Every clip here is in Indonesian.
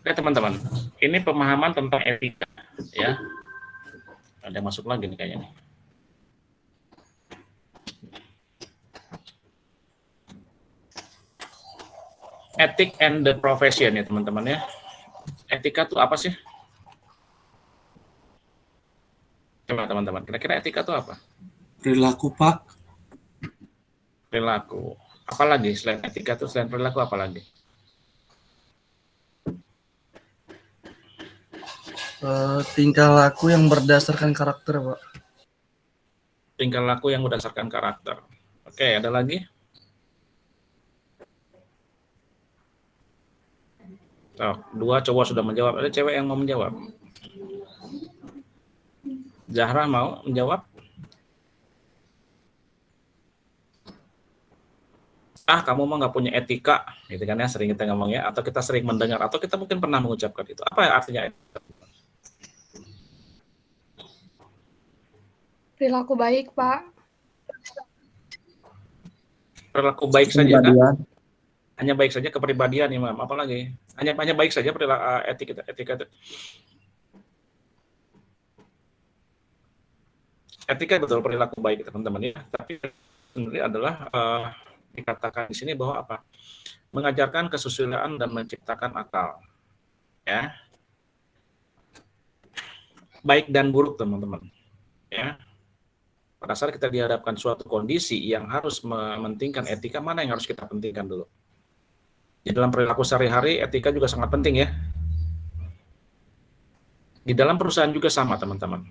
Oke teman-teman, ini pemahaman tentang etika ya. Ada yang masuk lagi nih kayaknya nih. Ethic and the profession ya teman-teman ya. Etika itu apa sih? Coba teman-teman, kira-kira etika itu apa? Perilaku, Pak. Perilaku. Apalagi selain etika itu, selain perilaku apalagi? Tingkah laku yang berdasarkan karakter, Pak. Tingkah laku yang berdasarkan karakter. Oke, ada lagi? Oh, 2 cowok sudah menjawab. Ada cewek yang mau menjawab? Zahra mau menjawab? Kamu mah nggak punya etika, gitu kan ya, sering kita ngomong ya, atau kita sering mendengar, atau kita mungkin pernah mengucapkan itu. Apa artinya etika? Perilaku baik, Pak. Perilaku baik saja kan? Hanya baik saja kepribadian, Imam. Apalagi? Hanya baik saja perilaku etika itu. Etika betul perilaku baik teman-teman ya. Tapi sebenarnya adalah dikatakan di sini bahwa apa? Mengajarkan kesusilaan dan menciptakan akal. Ya. Baik dan buruk teman-teman. Ya. Pada saat kita dihadapkan suatu kondisi yang harus mementingkan etika, mana yang harus kita pentingkan dulu? Di dalam perilaku sehari-hari, etika juga sangat penting ya. Di dalam perusahaan juga sama teman-teman.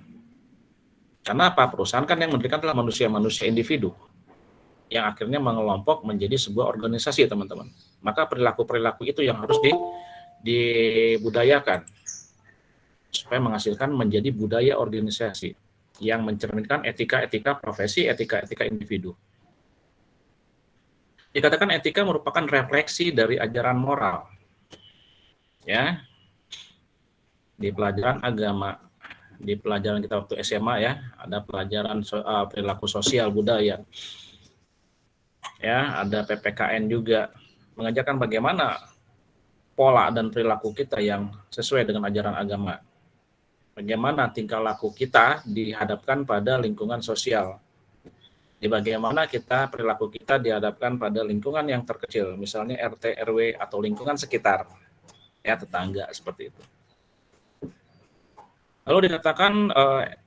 Karena apa? Perusahaan kan yang mendirikan adalah manusia-manusia individu yang akhirnya mengelompok menjadi sebuah organisasi teman-teman. Maka perilaku-perilaku itu yang harus dibudayakan supaya menghasilkan menjadi budaya organisasi yang mencerminkan etika-etika profesi, etika-etika individu. Dikatakan etika merupakan refleksi dari ajaran moral. Ya. Di pelajaran agama, di pelajaran kita waktu SMA ya, ada pelajaran perilaku sosial budaya. Ya, ada PPKN juga mengajarkan bagaimana pola dan perilaku kita yang sesuai dengan ajaran agama. Bagaimana tingkah laku kita dihadapkan pada lingkungan sosial. Di bagaimana perilaku kita dihadapkan pada lingkungan yang terkecil, misalnya RT, RW atau lingkungan sekitar. Ya, tetangga seperti itu. Lalu dikatakan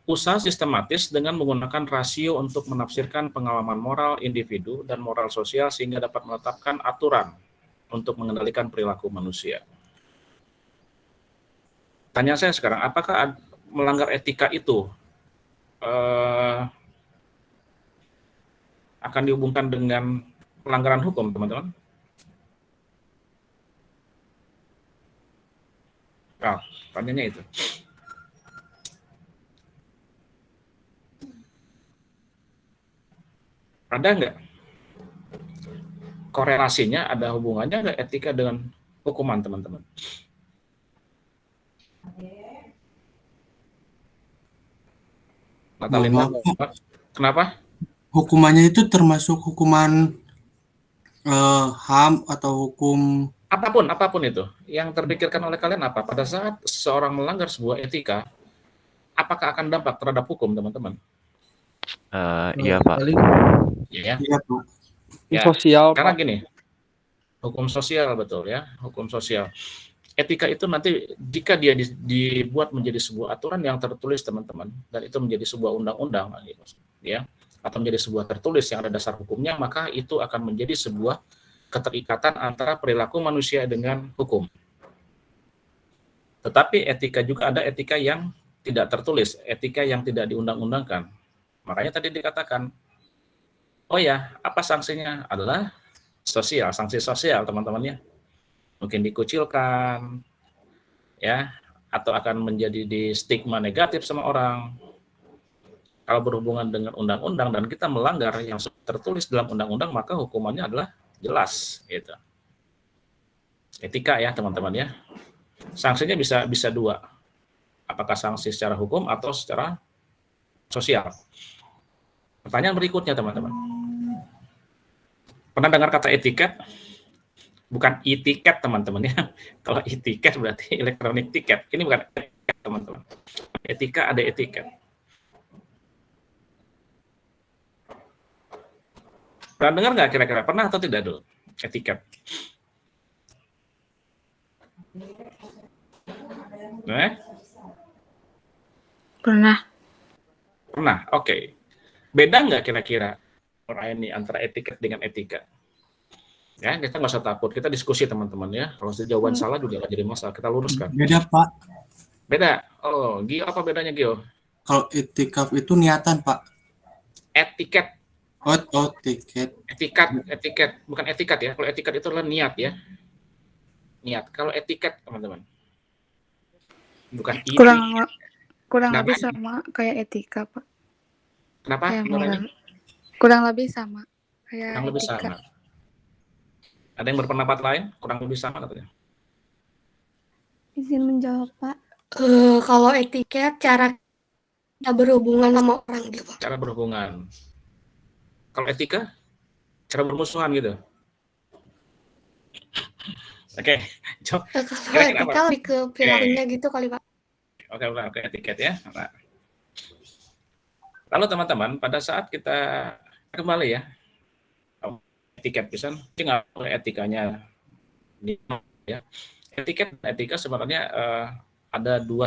usaha sistematis dengan menggunakan rasio untuk menafsirkan pengalaman moral individu dan moral sosial sehingga dapat menetapkan aturan untuk mengendalikan perilaku manusia. Tanya saya sekarang, apakah melanggar etika itu akan dihubungkan dengan pelanggaran hukum, teman-teman? Tanyanya itu. Ada nggak korelasinya, ada hubungannya nggak etika dengan hukuman, teman-teman? Natalina, kenapa? Hukumannya itu termasuk hukuman HAM atau hukum apapun itu yang terpikirkan oleh kalian apa? Pada saat seorang melanggar sebuah etika, apakah akan dampak terhadap hukum, teman-teman? Iya Pak. Iya, Pak. Ya, Sosial, karena Pak. gini, hukum sosial betul ya, hukum sosial. Etika itu nanti jika dia dibuat menjadi sebuah aturan yang tertulis, teman-teman, dan itu menjadi sebuah undang-undang, ya, atau menjadi sebuah tertulis yang ada dasar hukumnya, maka itu akan menjadi sebuah keterikatan antara perilaku manusia dengan hukum. Tetapi etika juga ada etika yang tidak tertulis, etika yang tidak diundang-undangkan. Makanya tadi dikatakan, oh ya, apa sanksinya? Adalah sosial, sanksi sosial, teman-teman ya. Mungkin dikucilkan, ya, atau akan menjadi di stigma negatif sama orang. Kalau berhubungan dengan undang-undang dan kita melanggar yang tertulis dalam undang-undang, maka hukumannya adalah jelas, gitu. Etika ya, teman-teman ya. Sanksinya bisa dua. Apakah sanksi secara hukum atau secara sosial? Pertanyaan berikutnya, teman-teman. Pernah dengar kata etiket? bukan e-tiket teman-teman ya. Kalau e-tiket berarti elektronik tiket. Ini bukan etiket teman-teman. Etika ada etiket. Pernah dengar nggak kira-kira? Pernah atau tidak dulu? Etiket. Nah, Pernah. pernah. Oke. Beda nggak kira-kira orang ini antara etiket dengan etika? Ya, kita nggak usah takut. Kita diskusi teman-teman ya. Kalau jawaban salah juga nggak jadi masalah. Kita luruskan. Beda, Pak. Beda. Oh, Gio apa bedanya Gio? Kalau itikaf itu niatan, Pak. Etiket, Oh, tiket. etiket, bukan etikat ya. Kalau etiket itu adalah niat ya. Niat. Kalau etiket teman-teman, bukan iti. Kurang Kenapa? lebih sama kayak etika, Pak. Kenapa? Kayak Gimana ini? kurang lebih sama kayak Kurang lebih etika. sama. Ada yang berpendapat lain? Kurang lebih sama katanya. Izin menjawab, Pak. Kalau etiket cara kita berhubungan sama orang gitu, Pak. Cara berhubungan. Kalau etika, cara bermusuhan gitu. Oke, Kalau kira-kira etika apa? lebih ke perilakunya gitu kali, Pak. Oke, etiket ya. Nah, lalu teman-teman, pada saat kita kembali ya, etiket bisa, tinggal etikanya ya. Etiket dan etika sebenarnya ada dua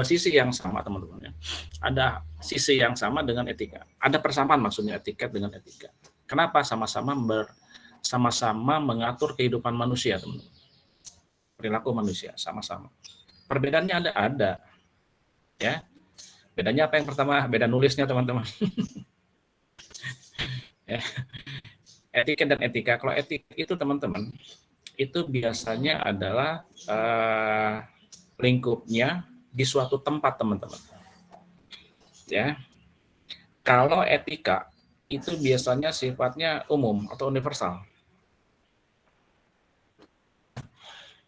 sisi yang sama teman-teman ya. Ada sisi yang sama dengan etika. Ada persamaan maksudnya etiket dengan etika. Kenapa? Sama-sama mengatur kehidupan manusia teman-teman. Perilaku manusia sama-sama. Perbedaannya ada ya. Bedanya apa yang pertama? Beda nulisnya teman-teman. Ya. Etiket dan etika. Kalau etika itu teman-teman, itu biasanya adalah lingkupnya di suatu tempat teman-teman. Ya. Kalau etika itu biasanya sifatnya umum atau universal.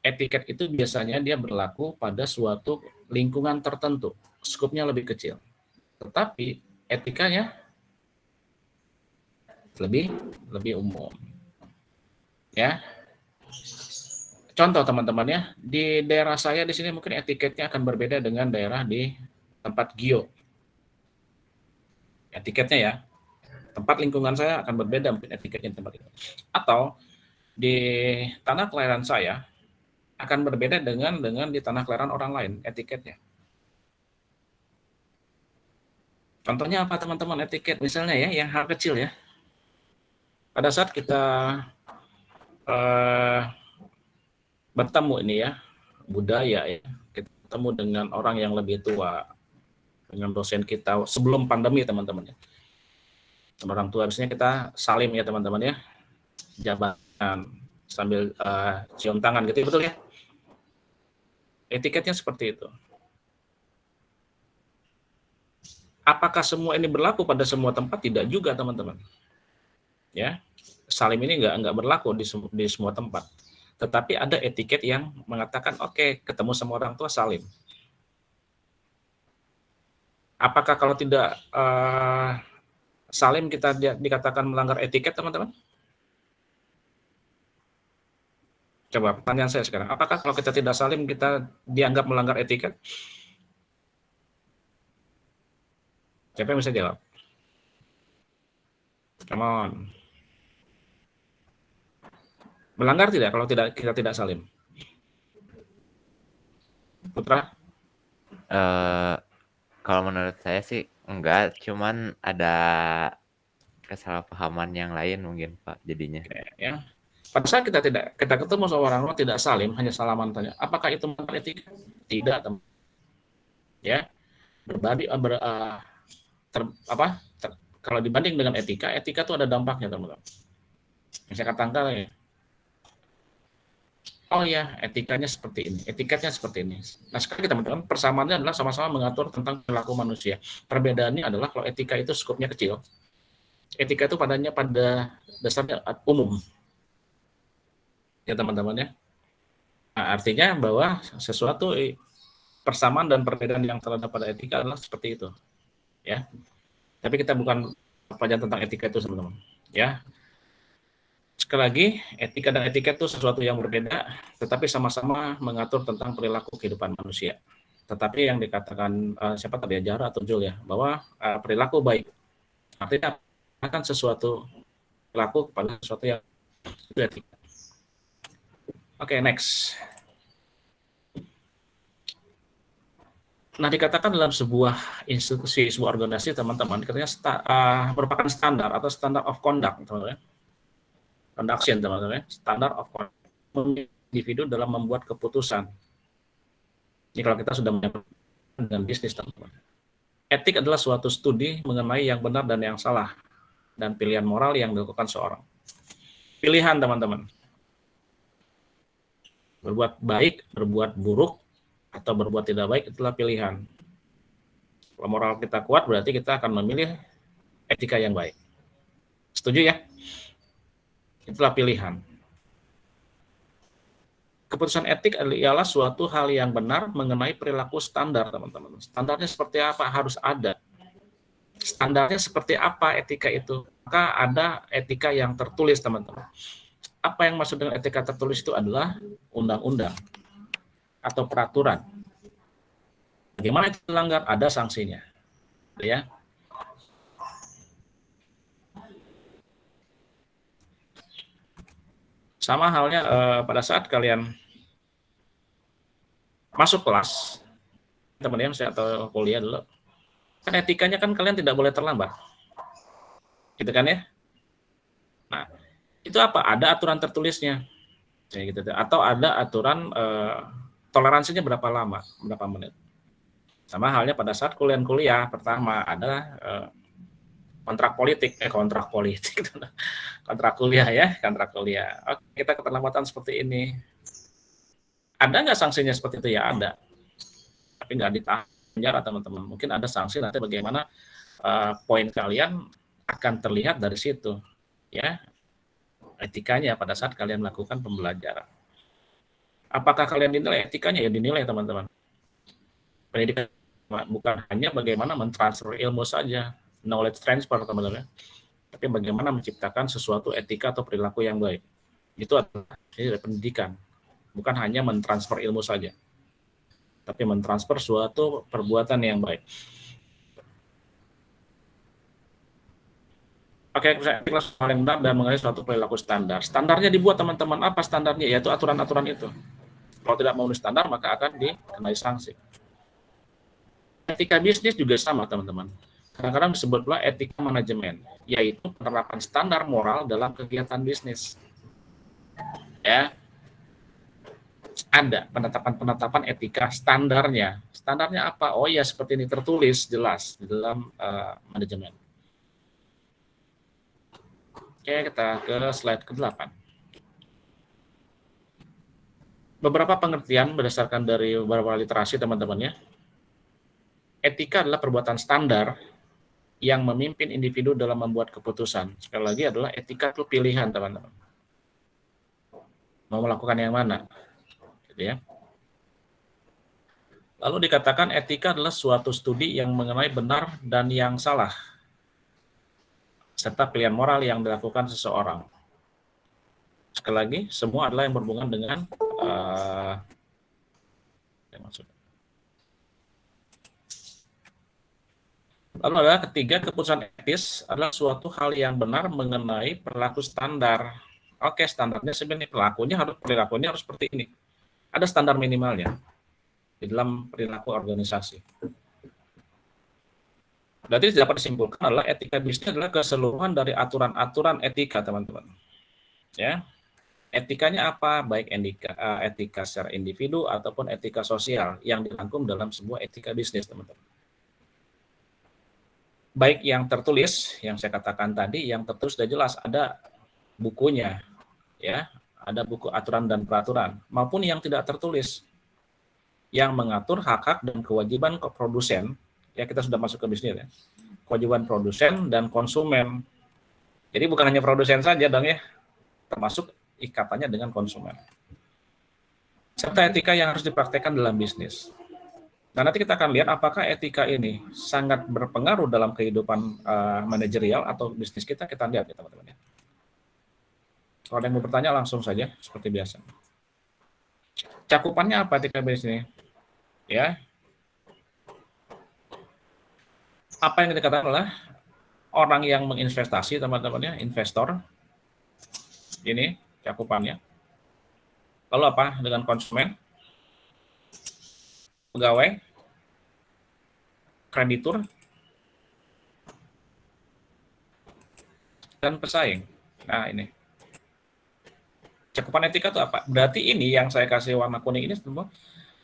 Etiket itu biasanya dia berlaku pada suatu lingkungan tertentu, skupnya lebih kecil. Tetapi etikanya lebih umum. Ya. Contoh teman-teman ya, di daerah saya di sini mungkin etiketnya akan berbeda dengan daerah di tempat Gio. Etiketnya ya, tempat lingkungan saya akan berbeda mungkin etiketnya tempat itu. Atau di tanah kelahiran saya akan berbeda dengan di tanah kelahiran orang lain etiketnya. Contohnya apa teman-teman etiket misalnya ya, yang hal kecil ya. Pada saat kita bertemu ini ya, budaya ya, kita bertemu dengan orang yang lebih tua, dengan dosen kita sebelum pandemi teman-teman ya. Orang tua biasanya kita salim ya teman-teman ya, jabatan sambil cium tangan gitu, betul ya? Etiketnya seperti itu. Apakah semua ini berlaku pada semua tempat? Tidak juga teman-teman. Ya, salim ini nggak berlaku di semua tempat. Tetapi ada etiket yang mengatakan oke, ketemu sama orang tua salim. Apakah kalau tidak salim kita dikatakan melanggar etiket teman-teman? Coba pertanyaan saya sekarang, apakah kalau kita tidak salim kita dianggap melanggar etiket? Siapa yang bisa jawab? Come on. Melanggar tidak kalau kita tidak salim? Putra? Kalau menurut saya sih enggak, cuman ada kesalahpahaman yang lain mungkin Pak jadinya. Ya. Pada saat kita ketemu sama orang tua tidak salim, hanya salaman tanya, apakah itu melanggar etika? Tidak, teman. Ya. Kalau dibanding dengan etika itu ada dampaknya, teman-teman. Saya katakan ya. Oh ya, etikanya seperti ini, etiketnya seperti ini. Nah sekarang teman-teman, persamaannya adalah sama-sama mengatur tentang perilaku manusia. Perbedaannya adalah kalau etika itu skupnya kecil, etika itu pada dasarnya umum. Ya teman-teman ya. Nah, artinya bahwa sesuatu persamaan dan perbedaan yang terhadap pada etika adalah seperti itu. Ya. Tapi kita bukan pelajaran tentang etika itu teman-teman. Ya. Sekali lagi, etika dan etiket itu sesuatu yang berbeda, tetapi sama-sama mengatur tentang perilaku kehidupan manusia. Tetapi yang dikatakan siapa tadi ya, Jara atau Jul ya, bahwa perilaku baik artinya akan sesuatu perilaku kepada sesuatu yang itu etika. Oke, next. Nah, dikatakan dalam sebuah institusi, sebuah organisasi, teman-teman, katanya merupakan standar atau standar of conduct, teman-teman. Conduction, teman-teman. Standar of conduct individu dalam membuat keputusan. Ini kalau kita sudah menyangkut dengan bisnis, teman-teman. Etik adalah suatu studi mengenai yang benar dan yang salah, dan pilihan moral yang dilakukan seorang. Pilihan, teman-teman. Berbuat baik, berbuat buruk, atau berbuat tidak baik, itulah pilihan. Kalau moral kita kuat, berarti kita akan memilih etika yang baik. Setuju ya? Itulah pilihan. Keputusan etik ialah suatu hal yang benar mengenai perilaku standar, teman-teman. Standarnya seperti apa? Harus ada. Standarnya seperti apa etika itu? Maka ada etika yang tertulis, teman-teman. Apa yang maksud dengan etika tertulis itu adalah undang-undang atau peraturan. Bagaimana itu dilanggar? Ada sanksinya. Ya. Sama halnya pada saat kalian masuk kelas, teman-teman saya atau kuliah dulu, kan etikanya kan kalian tidak boleh terlambat. Gitu kan ya? Nah, itu apa? Ada aturan tertulisnya. Kayak gitu. Atau ada aturan toleransinya berapa lama, berapa menit. Sama halnya pada saat kuliah pertama ada kontrak politik, kontrak kuliah ya, kontrak kuliah. Oke, kita keterlambatan seperti ini. Ada nggak sanksinya seperti itu? Ya ada. Tapi nggak ditahan penjara, teman-teman. Mungkin ada sanksi nanti bagaimana poin kalian akan terlihat dari situ. Ya, etikanya pada saat kalian melakukan pembelajaran. Apakah kalian dinilai etikanya? Ya dinilai, teman-teman. Pendidikan bukan hanya bagaimana mentransfer ilmu saja, knowledge transfer, teman-teman. Tapi bagaimana menciptakan sesuatu etika atau perilaku yang baik. Itu adalah pendidikan. Bukan hanya mentransfer ilmu saja. Tapi mentransfer suatu perbuatan yang baik. Oke, saya ikhlas hal yang benar dan mengenai suatu perilaku standar. Standarnya dibuat, teman-teman. Apa standarnya? Yaitu aturan-aturan itu. Kalau tidak memenuhi standar, maka akan dikenai sanksi. Etika bisnis juga sama, teman-teman. Kadang-kadang disebut pula etika manajemen, yaitu penerapan standar moral dalam kegiatan bisnis. Ya, ada penetapan etika standarnya. Standarnya apa? Oh ya, seperti ini tertulis jelas di dalam manajemen. Oke, kita ke slide ke-8. Beberapa pengertian berdasarkan dari beberapa literasi, teman-teman ya. Etika adalah perbuatan standar yang memimpin individu dalam membuat keputusan. Sekali lagi adalah etika itu pilihan, teman-teman. Mau melakukan yang mana? Gitu ya. Lalu dikatakan etika adalah suatu studi yang mengenai benar dan yang salah, serta pilihan moral yang dilakukan seseorang. Sekali lagi, semua adalah yang berhubungan dengan lalu adalah ketiga, keputusan etis adalah suatu hal yang benar mengenai perilaku standar. Oke, standarnya sebenarnya perilakunya harus seperti ini. Ada standar minimalnya di dalam perilaku organisasi. Berarti dapat disimpulkan adalah etika bisnis adalah keseluruhan dari aturan-aturan etika, teman-teman. Ya, etikanya apa? Baik etika secara individu ataupun etika sosial yang dirangkum dalam sebuah etika bisnis, teman-teman. Baik yang tertulis, yang saya katakan tadi, yang tertulis sudah jelas ada bukunya, ya, ada buku aturan dan peraturan, maupun yang tidak tertulis, yang mengatur hak-hak dan kewajiban produsen. Ya, kita sudah masuk ke bisnis ya. Kewajiban produsen dan konsumen. Jadi bukan hanya produsen saja dong ya, termasuk ikatannya dengan konsumen. Serta etika yang harus dipraktekkan dalam bisnis. Nah, nanti kita akan lihat apakah etika ini sangat berpengaruh dalam kehidupan manajerial atau bisnis kita lihat ya teman-teman ya. Kalau ada yang mau bertanya langsung saja seperti biasa. Cakupannya apa etika bisnis ini? Ya. Apa yang dikatakan adalah orang yang menginvestasi, teman-temannya, investor. Ini cakupannya. Lalu apa dengan konsumen? Pegawai, kreditur, dan pesaing. Nah, ini. Cakupan etika itu apa? Berarti ini yang saya kasih warna kuning ini semua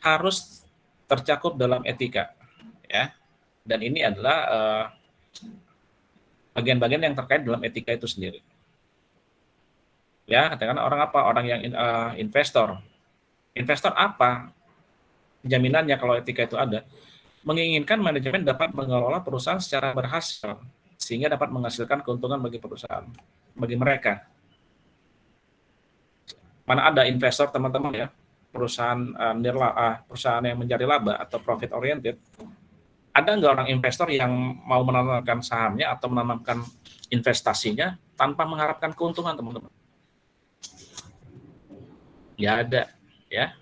harus tercakup dalam etika, ya. Dan ini adalah bagian-bagian yang terkait dalam etika itu sendiri. Ya, katakan orang apa? Orang yang investor. Investor apa? Jaminannya kalau etika itu ada, menginginkan manajemen dapat mengelola perusahaan secara berhasil sehingga dapat menghasilkan keuntungan bagi perusahaan, bagi mereka. Mana ada investor teman-teman ya, perusahaan perusahaan yang mencari laba atau profit oriented, ada nggak orang investor yang mau menanamkan sahamnya atau menanamkan investasinya tanpa mengharapkan keuntungan, teman-teman? Ya ada, ya.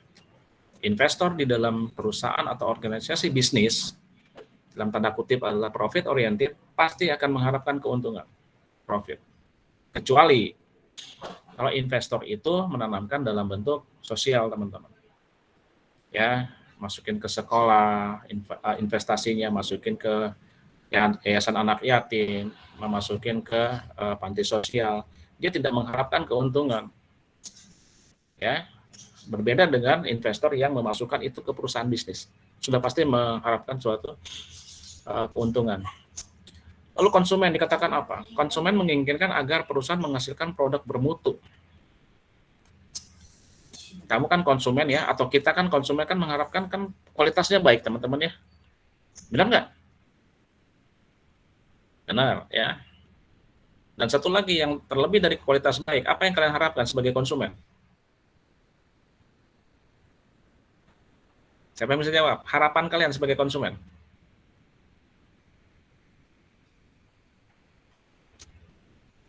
Investor di dalam perusahaan atau organisasi bisnis, dalam tanda kutip adalah profit oriented, pasti akan mengharapkan keuntungan, profit. Kecuali kalau investor itu menanamkan dalam bentuk sosial, teman-teman. Ya, masukin ke sekolah, investasinya masukin ke yayasan anak yatim, memasukin ke panti sosial. Dia tidak mengharapkan keuntungan. Ya, berbeda dengan investor yang memasukkan itu ke perusahaan bisnis. Sudah pasti mengharapkan suatu keuntungan. Lalu konsumen dikatakan apa? Konsumen menginginkan agar perusahaan menghasilkan produk bermutu. Kamu kan konsumen ya, atau kita kan konsumen kan mengharapkan kan kualitasnya baik, teman-teman ya. Benar nggak? Benar ya. Dan satu lagi yang terlebih dari kualitas baik, apa yang kalian harapkan sebagai konsumen? Siapa yang bisa jawab? Harapan kalian sebagai konsumen?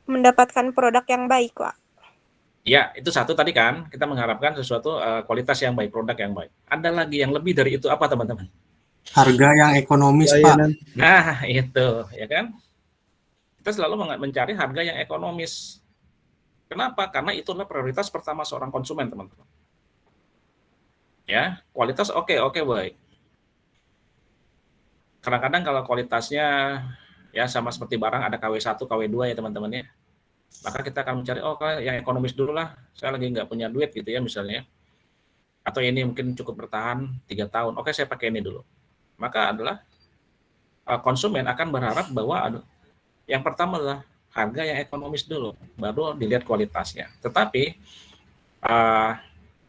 Mendapatkan produk yang baik, Pak. Ya, itu satu tadi kan, kita mengharapkan sesuatu kualitas yang baik, produk yang baik. Ada lagi yang lebih dari itu apa, teman-teman? Harga yang ekonomis, Pak. Layanan. Nah, itu, ya kan? Kita selalu mencari harga yang ekonomis. Kenapa? Karena itu adalah prioritas pertama seorang konsumen, teman-teman. Ya, kualitas oke, baik. Kadang-kadang kalau kualitasnya ya sama seperti barang ada KW1, KW2 ya teman-teman ya. Maka kita akan mencari, yang ekonomis dulu lah. Saya lagi nggak punya duit gitu ya misalnya. Atau ini mungkin cukup bertahan 3 tahun. Oke, saya pakai ini dulu. Maka adalah konsumen akan berharap bahwa yang pertama adalah harga yang ekonomis dulu, baru dilihat kualitasnya. Tetapi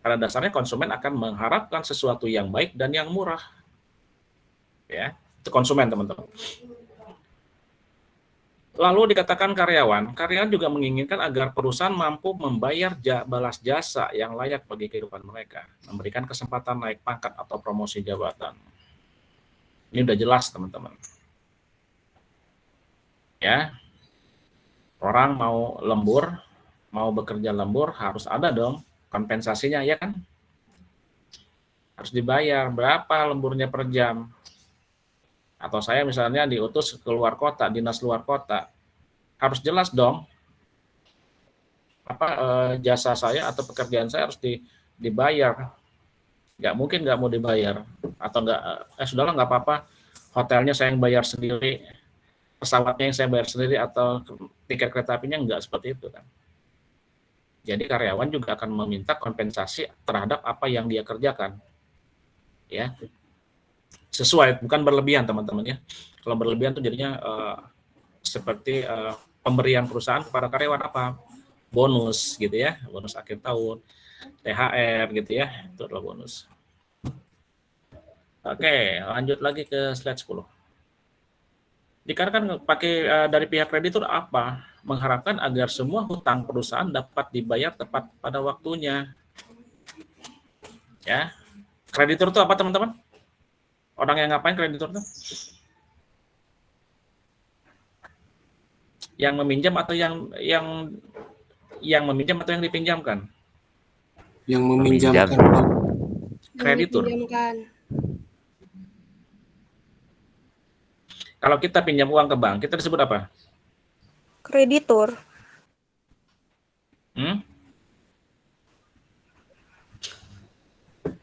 pada dasarnya konsumen akan mengharapkan sesuatu yang baik dan yang murah. Ya, itu konsumen, teman-teman. Lalu dikatakan karyawan juga menginginkan agar perusahaan mampu membayar balas jasa yang layak bagi kehidupan mereka, memberikan kesempatan naik pangkat atau promosi jabatan. Ini udah jelas, teman-teman. Ya, orang mau lembur, mau bekerja lembur, harus ada dong kompensasinya, ya kan? Harus dibayar berapa lemburnya per jam. Atau saya misalnya diutus ke luar kota, dinas luar kota, harus jelas dong jasa saya atau pekerjaan saya harus dibayar. Nggak mungkin nggak mau dibayar, atau sudahlah nggak apa-apa, hotelnya saya yang bayar sendiri, pesawatnya yang saya bayar sendiri, atau tiket kereta apinya, nggak seperti itu kan. Jadi karyawan juga akan meminta kompensasi terhadap apa yang dia kerjakan, ya. Sesuai, bukan berlebihan, teman-teman ya. Kalau berlebihan tuh jadinya seperti pemberian perusahaan kepada karyawan apa? Bonus gitu ya, bonus akhir tahun, THR gitu ya, itu adalah bonus. Oke, lanjut lagi ke slide 10. Dikarenakan pakai dari pihak kreditur apa? Mengharapkan agar semua hutang perusahaan dapat dibayar tepat pada waktunya. Ya, kreditur itu apa, teman-teman? Orang yang ngapain kreditur itu? Yang meminjam atau yang Yang meminjam atau yang dipinjamkan? Yang Meminjam. meminjamkan uang. Kreditur. Dipinjamkan. Kalau kita pinjam uang ke bank, kita disebut apa? Kreditur.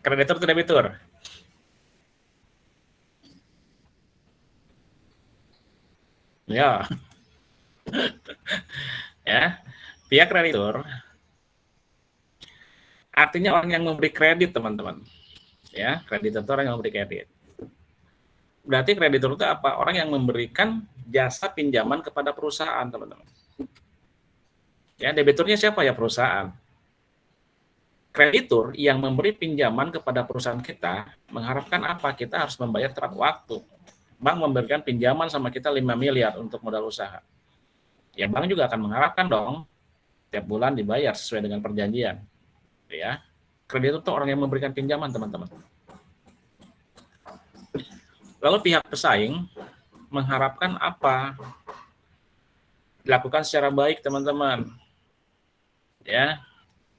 Kreditur atau debitur? Ya. Ya. Pihak kreditur artinya orang yang memberi kredit, teman-teman. Ya, kreditur itu orang yang memberi kredit. Berarti kreditur itu apa? Orang yang memberikan jasa pinjaman kepada perusahaan, teman-teman. Ya, debiturnya siapa ya? Perusahaan. Kreditur yang memberi pinjaman kepada perusahaan kita mengharapkan apa? Kita harus membayar tepat waktu. Bank memberikan pinjaman sama kita 5 miliar untuk modal usaha. Ya, bank juga akan mengharapkan dong tiap bulan dibayar sesuai dengan perjanjian. Ya, kreditur itu orang yang memberikan pinjaman, teman-teman. Lalu pihak pesaing mengharapkan apa? Dilakukan secara baik, teman-teman. Ya,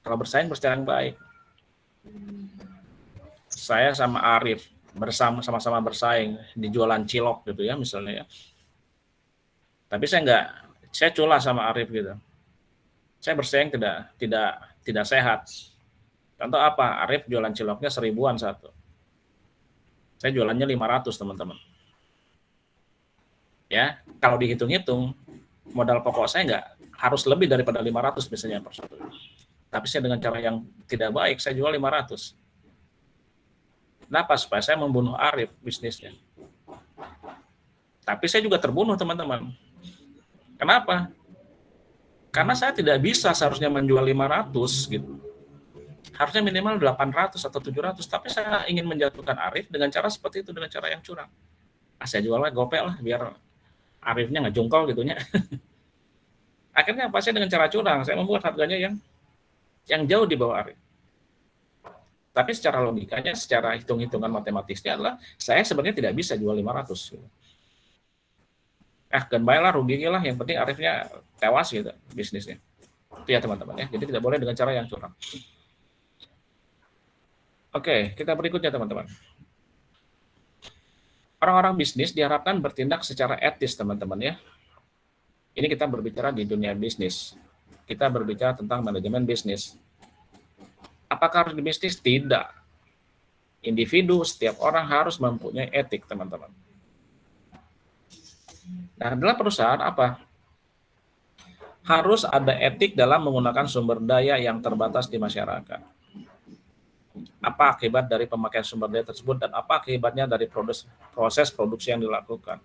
kalau bersaing secara baik. Saya sama Arif sama-sama bersaing di jualan cilok gitu ya misalnya ya. Tapi saya culah sama Arif gitu. Saya bersaing tidak sehat. Contoh apa? Arif jualan ciloknya 1000-an satu. Saya jualannya 500, teman-teman. Ya, kalau dihitung-hitung modal pokok saya nggak harus lebih daripada 500 biasanya per satu. Tapi saya dengan cara yang tidak baik, saya jual 500. Kenapa? Supaya saya membunuh Arif bisnisnya. Tapi saya juga terbunuh, teman-teman. Kenapa? Karena saya tidak bisa seharusnya menjual 500 gitu. Harusnya minimal 800 atau 700, tapi saya ingin menjatuhkan Arif dengan cara seperti itu, dengan cara yang curang. Saya jualnya gopek lah, biar Arifnya nggak jungkol gitunya. Akhirnya apa? Saya dengan cara curang, saya membuat harganya yang jauh di bawah Arif. Tapi secara logikanya, secara hitung-hitungan matematisnya adalah saya sebenarnya tidak bisa jual 500. Kan baiklah, ruginya lah, yang penting Arifnya tewas gitu bisnisnya. Itu ya teman-teman ya. Jadi tidak boleh dengan cara yang curang. Oke, kita berikutnya teman-teman. Orang-orang bisnis diharapkan bertindak secara etis, teman-teman ya. Ini kita berbicara di dunia bisnis. Kita berbicara tentang manajemen bisnis. Apakah harus di bisnis? Tidak. Individu, setiap orang harus mempunyai etik, teman-teman. Nah, dalam perusahaan apa? Harus ada etik dalam menggunakan sumber daya yang terbatas di masyarakat. Apa akibat dari pemakaian sumber daya tersebut dan apa akibatnya dari proses produksi yang dilakukan.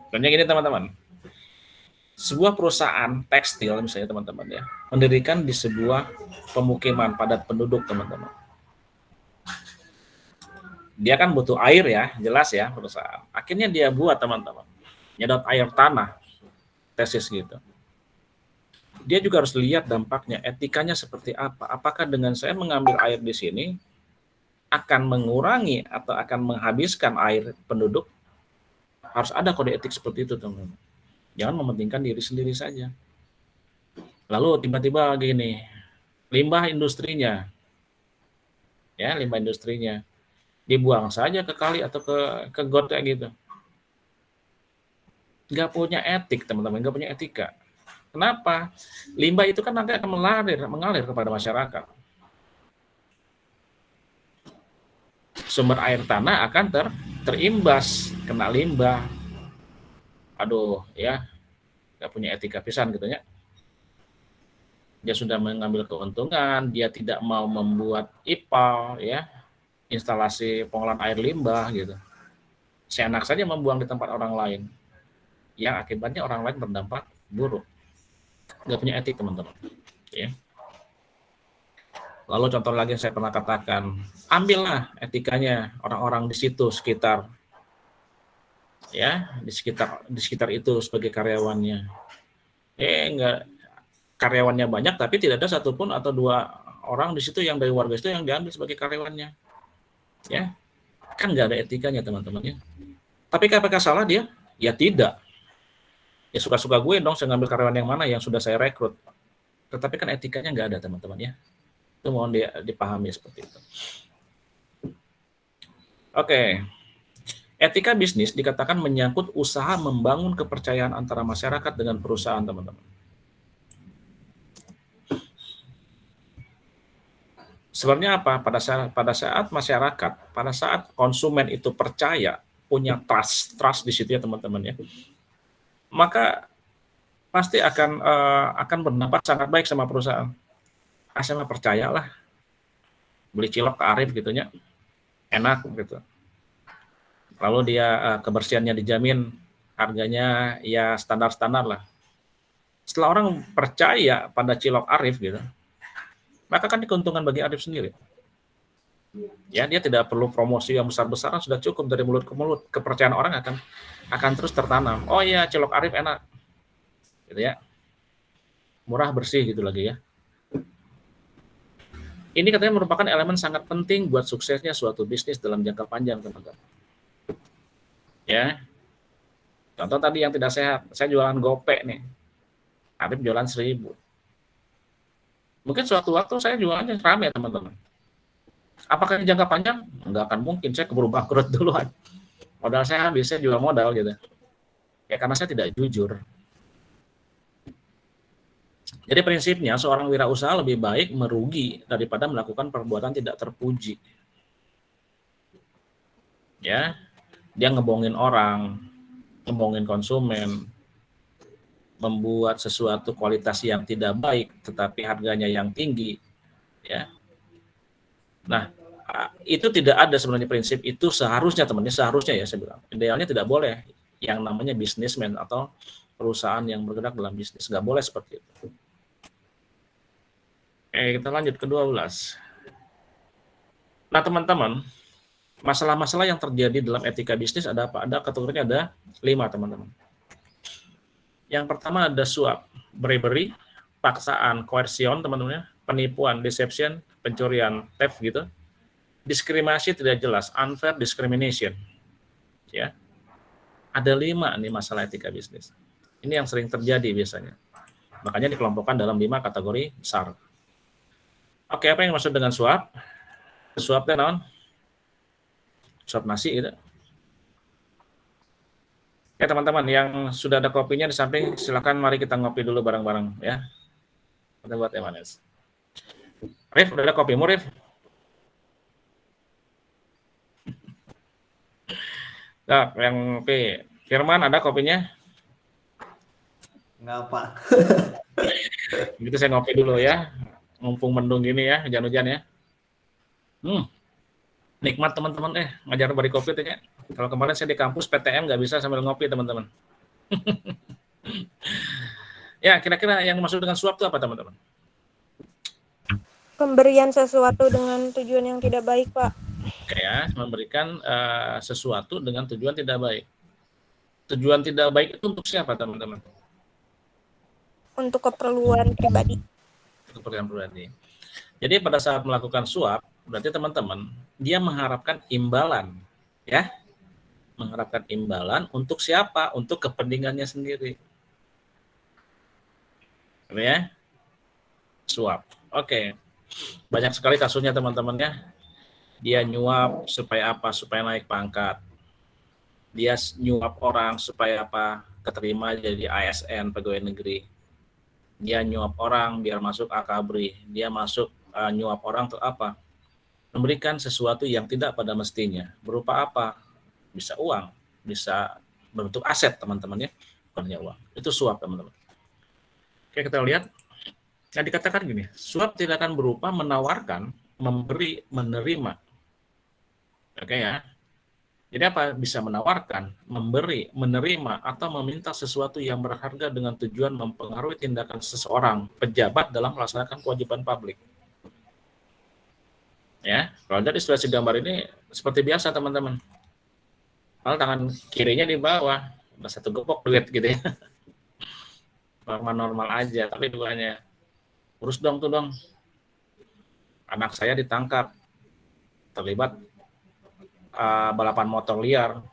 Contohnya gini teman-teman, sebuah perusahaan tekstil misalnya teman-teman ya, mendirikan di sebuah pemukiman padat penduduk teman-teman. Dia kan butuh air ya, jelas ya perusahaan. Akhirnya dia buat teman-teman, nyedot air tanah, tesis gitu. Dia juga harus lihat dampaknya, etikanya seperti apa. Apakah dengan saya mengambil air di sini akan mengurangi atau akan menghabiskan air penduduk? Harus ada kode etik seperti itu, teman-teman. Jangan mementingkan diri sendiri saja. Lalu tiba-tiba gini, limbah industrinya, ya limbah industrinya dibuang saja ke kali atau ke got kayak gitu. Nggak punya etik, teman-teman, nggak punya etika. Kenapa? Limbah itu kan nanti akan mengalir kepada masyarakat. Sumber air tanah akan terimbas, kena limbah. Aduh, ya, nggak punya etika pisan gitu ya. Dia sudah mengambil keuntungan, dia tidak mau membuat IPAL, ya, instalasi pengolahan air limbah gitu. Seenak saja membuang di tempat orang lain, yang akibatnya orang lain berdampak buruk. Nggak punya etik teman-teman. Ya. Lalu contoh lagi yang saya pernah katakan, ambillah etikanya orang-orang di situ sekitar, ya di sekitar itu sebagai karyawannya. Enggak, karyawannya banyak tapi tidak ada satupun atau dua orang di situ yang dari warga itu yang diambil sebagai karyawannya. Ya, kan nggak ada etikanya teman-teman ya. Tapi apakah salah dia? Ya tidak. Ya suka-suka gue dong, saya ngambil karyawan yang mana yang sudah saya rekrut. Tetapi kan etikanya nggak ada teman-teman ya. Itu mohon dipahami seperti itu. Oke. Etika bisnis dikatakan menyangkut usaha membangun kepercayaan antara masyarakat dengan perusahaan, teman-teman. Sebenarnya apa? Pada saat masyarakat, pada saat konsumen itu percaya, punya trust di situ ya teman-teman ya, maka pasti akan berdampak sangat baik sama perusahaan. Saya mah percayalah, beli cilok ke Arif gitunya, enak gitu. Lalu dia kebersihannya dijamin, harganya ya standar-standar lah. Setelah orang percaya pada cilok Arif gitu, maka kan keuntungan bagi Arif sendiri. Ya, dia tidak perlu promosi yang besar-besaran, sudah cukup dari mulut ke mulut. Kepercayaan orang akan terus tertanam. Oh iya, cilok Arif enak. Gitu ya. Murah, bersih gitu lagi ya. Ini katanya merupakan elemen sangat penting buat suksesnya suatu bisnis dalam jangka panjang, teman-teman. Ya. Contoh tadi yang tidak sehat, saya jualan gope nih. Arif jualan 1.000. Mungkin suatu waktu saya jualannya rame, teman-teman. Apakah ini jangka panjang? Enggak akan mungkin, saya keburu bangkrut duluan. Modal saya habis, saya jual modal gitu. Ya karena saya tidak jujur. Jadi prinsipnya seorang wirausaha lebih baik merugi daripada melakukan perbuatan tidak terpuji. Ya, dia ngebohongin orang, ngebohongin konsumen, membuat sesuatu kualitas yang tidak baik tetapi harganya yang tinggi, ya. Nah, itu tidak ada sebenarnya prinsip itu seharusnya teman-teman, seharusnya ya saya bilang. Idealnya tidak boleh yang namanya bisnismen atau perusahaan yang bergerak dalam bisnis, nggak boleh seperti itu. Oke, kita lanjut ke 12. Nah, teman-teman, masalah-masalah yang terjadi dalam etika bisnis ada apa? Ada kategorinya ada 5, teman-teman. Yang pertama ada suap, bribery, paksaan, coercion, teman-teman, penipuan, deception, pencurian, theft gitu. Diskriminasi tidak jelas, unfair discrimination. Ya. Ada 5 nih masalah etika bisnis. Ini yang sering terjadi biasanya. Makanya dikelompokkan dalam 5 kategori besar. Oke, apa yang maksud dengan suap? Suapnya naon? Suap nasi gitu. Ya teman-teman yang sudah ada kopinya di samping, silakan mari kita ngopi dulu bareng-bareng ya. Kita buat teh manis. Rif, udah ada kopimu Rif? Nah, yang kopi. Firman ada kopinya? Enggak, Pak. Gitu saya ngopi dulu ya. Mumpung mendung gini ya, hujan-hujan ya. Nikmat teman-teman ngajar bari kopi tuh ya. Kalau kemarin saya di kampus PTM nggak bisa sambil ngopi teman-teman. Ya, kira-kira yang maksud dengan suap itu apa teman-teman? Pemberian sesuatu dengan tujuan yang tidak baik, Pak. Ya, memberikan sesuatu dengan tujuan tidak baik. Tujuan tidak baik itu untuk siapa teman-teman? Untuk keperluan pribadi. Untuk keperluan pribadi. Jadi pada saat melakukan suap, berarti teman-teman dia mengharapkan imbalan, ya, mengharapkan imbalan untuk siapa? Untuk kepentingannya sendiri, ya, suap. Oke, banyak sekali kasusnya teman-teman ya. Dia nyuap supaya apa? Supaya naik pangkat. Dia nyuap orang supaya apa? Keterima jadi ASN, pegawai negeri. Dia nyuap orang biar masuk akabri. Dia nyuap orang untuk apa? Memberikan sesuatu yang tidak pada mestinya. Berupa apa? Bisa uang, bisa berbentuk aset teman-teman ya. Bukannya uang. Itu suap teman-teman. Oke, kita lihat. Yang dikatakan gini, suap tidak akan berupa menawarkan, memberi, menerima. Oke ya. Jadi apa? Bisa menawarkan, memberi, menerima, atau meminta sesuatu yang berharga dengan tujuan mempengaruhi tindakan seseorang, pejabat dalam melaksanakan kewajiban publik. Ya, kalau dari situasi gambar ini seperti biasa teman-teman. Kalau tangan kirinya di bawah, ada satu gepok duit gitu ya. Normal-normal aja, tapi duanya urus dong tuh dong. Anak saya ditangkap, terlibat balapan motor liar.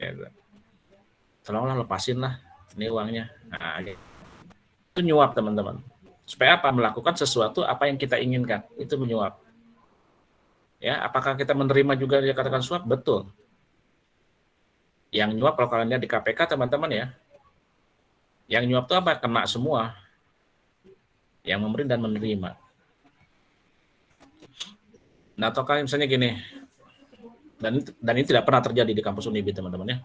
Ya, tolonglah lepasin lah. Ini uangnya. Nah, gitu. Itu nyuap teman-teman. Supaya apa? Melakukan sesuatu apa yang kita inginkan. Itu menyuap. Ya, apakah kita menerima juga dikatakan suap? Betul. Yang nyuap kalau kalian lihat di KPK teman-teman ya, yang nyuap itu apa? Kena semua. Yang memberi dan menerima. Nah, atau kalian misalnya gini, dan ini tidak pernah terjadi di kampus Unibi teman-teman ya.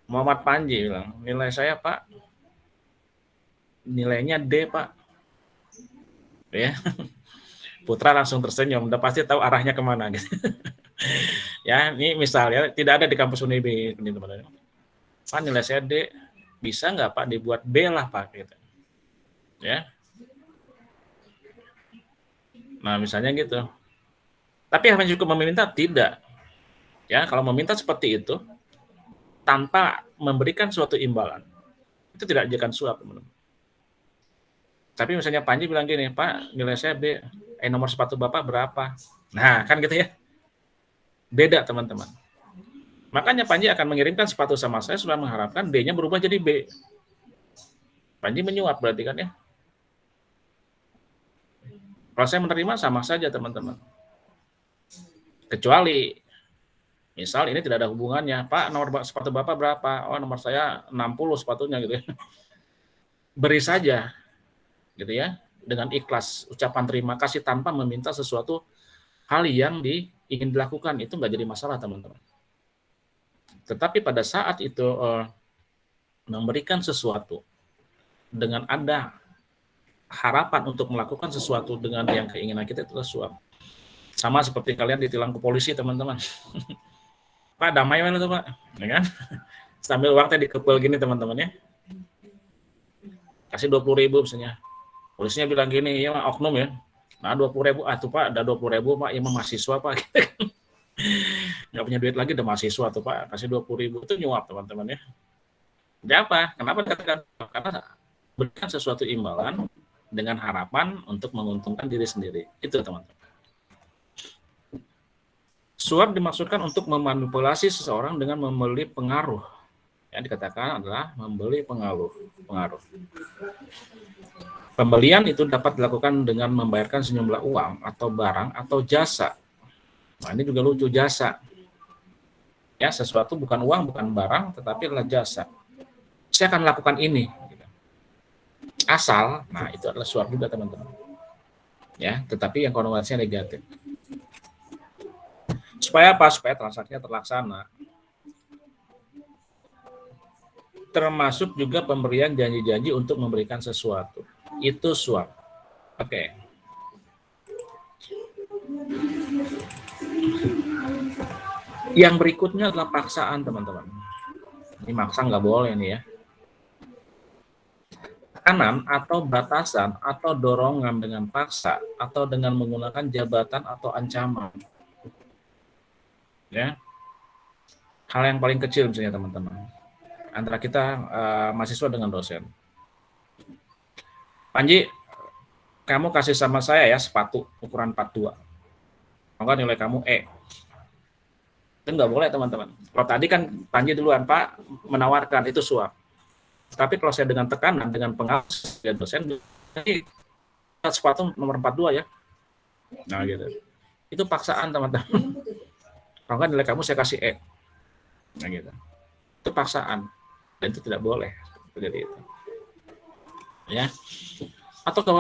Muhammad Panji bilang, nilai saya Pak, nilainya D Pak. Ya, Putra langsung tersenyum, udah pasti tahu arahnya kemana gitu. Ya, ini misalnya tidak ada di kampus Unibi teman-teman. Pak, nilai saya D, bisa nggak Pak dibuat B lah Pak gitu. Ya. Nah, misalnya gitu. Tapi hanya cukup meminta? Tidak. Ya, kalau meminta seperti itu, tanpa memberikan suatu imbalan, itu tidak dijadikan suap, teman-teman. Tapi misalnya Panji bilang gini, Pak, nilai saya B, nomor sepatu Bapak berapa? Nah, kan gitu ya. Beda, teman-teman. Makanya Panji akan mengirimkan sepatu sama saya sudah mengharapkan D-nya berubah jadi B. Panji menyuap berarti kan ya. Kalau saya menerima sama saja teman-teman. Kecuali misal ini tidak ada hubungannya. Pak, nomor sepatu Bapak berapa? Oh, nomor saya 60 sepatunya gitu ya. Beri saja gitu ya, dengan ikhlas, ucapan terima kasih tanpa meminta sesuatu hal yang ingin dilakukan, itu nggak jadi masalah teman-teman. Tetapi pada saat itu memberikan sesuatu dengan ada harapan untuk melakukan sesuatu dengan yang keinginan kita, itu suap. Sama seperti kalian ditilang ke polisi teman-teman. Pak, damai mana tuh Pak? Ya kan? Sambil uangnya dikepel gini teman-teman ya. Kasih 20.000 misalnya. Polisinya bilang gini, ya oknum ya. Nah 20.000, tuh Pak, ada 20.000 Pak, ya mahasiswa Pak. Nggak punya duit lagi, udah mahasiswa tuh Pak, kasih 20.000, itu nyuap teman-teman ya. Jadi apa? Kenapa dikatakan? Karena berikan sesuatu imbalan dengan harapan untuk menguntungkan diri sendiri. Itu teman-teman. Suap dimaksudkan untuk memanipulasi seseorang dengan membeli pengaruh. Yang dikatakan adalah membeli pengaruh. Pembelian itu dapat dilakukan dengan membayarkan sejumlah uang atau barang atau jasa. Nah, ini juga lucu, jasa. Ya, sesuatu bukan uang, bukan barang, tetapi adalah jasa. Saya akan lakukan ini. Asal, nah itu adalah suap juga teman-teman. Ya, tetapi yang konotasinya negatif. Supaya apa? Supaya transaksinya terlaksana. Termasuk juga pemberian janji-janji untuk memberikan sesuatu. Itu suap. Oke. Yang berikutnya adalah paksaan, teman-teman. Ini maksa nggak boleh nih ya. Tekanan atau batasan atau dorongan dengan paksa atau dengan menggunakan jabatan atau ancaman. Ya. Hal yang paling kecil misalnya teman-teman. Antara kita mahasiswa dengan dosen. Panji, kamu kasih sama saya ya sepatu ukuran 42. Maka nilai kamu E. Itu nggak boleh teman-teman. Kalau tadi kan Panji duluan, Pak, menawarkan, itu suap. Tapi kalau saya dengan tekanan, dengan pengawas ya dosen, jadi sepatu nomor 42 ya. Nah gitu. Itu paksaan teman-teman. Kalau nggak nilai kamu saya kasih E. Nah gitu. Itu paksaan. Dan itu tidak boleh. Jadi itu. Ya. Atau ke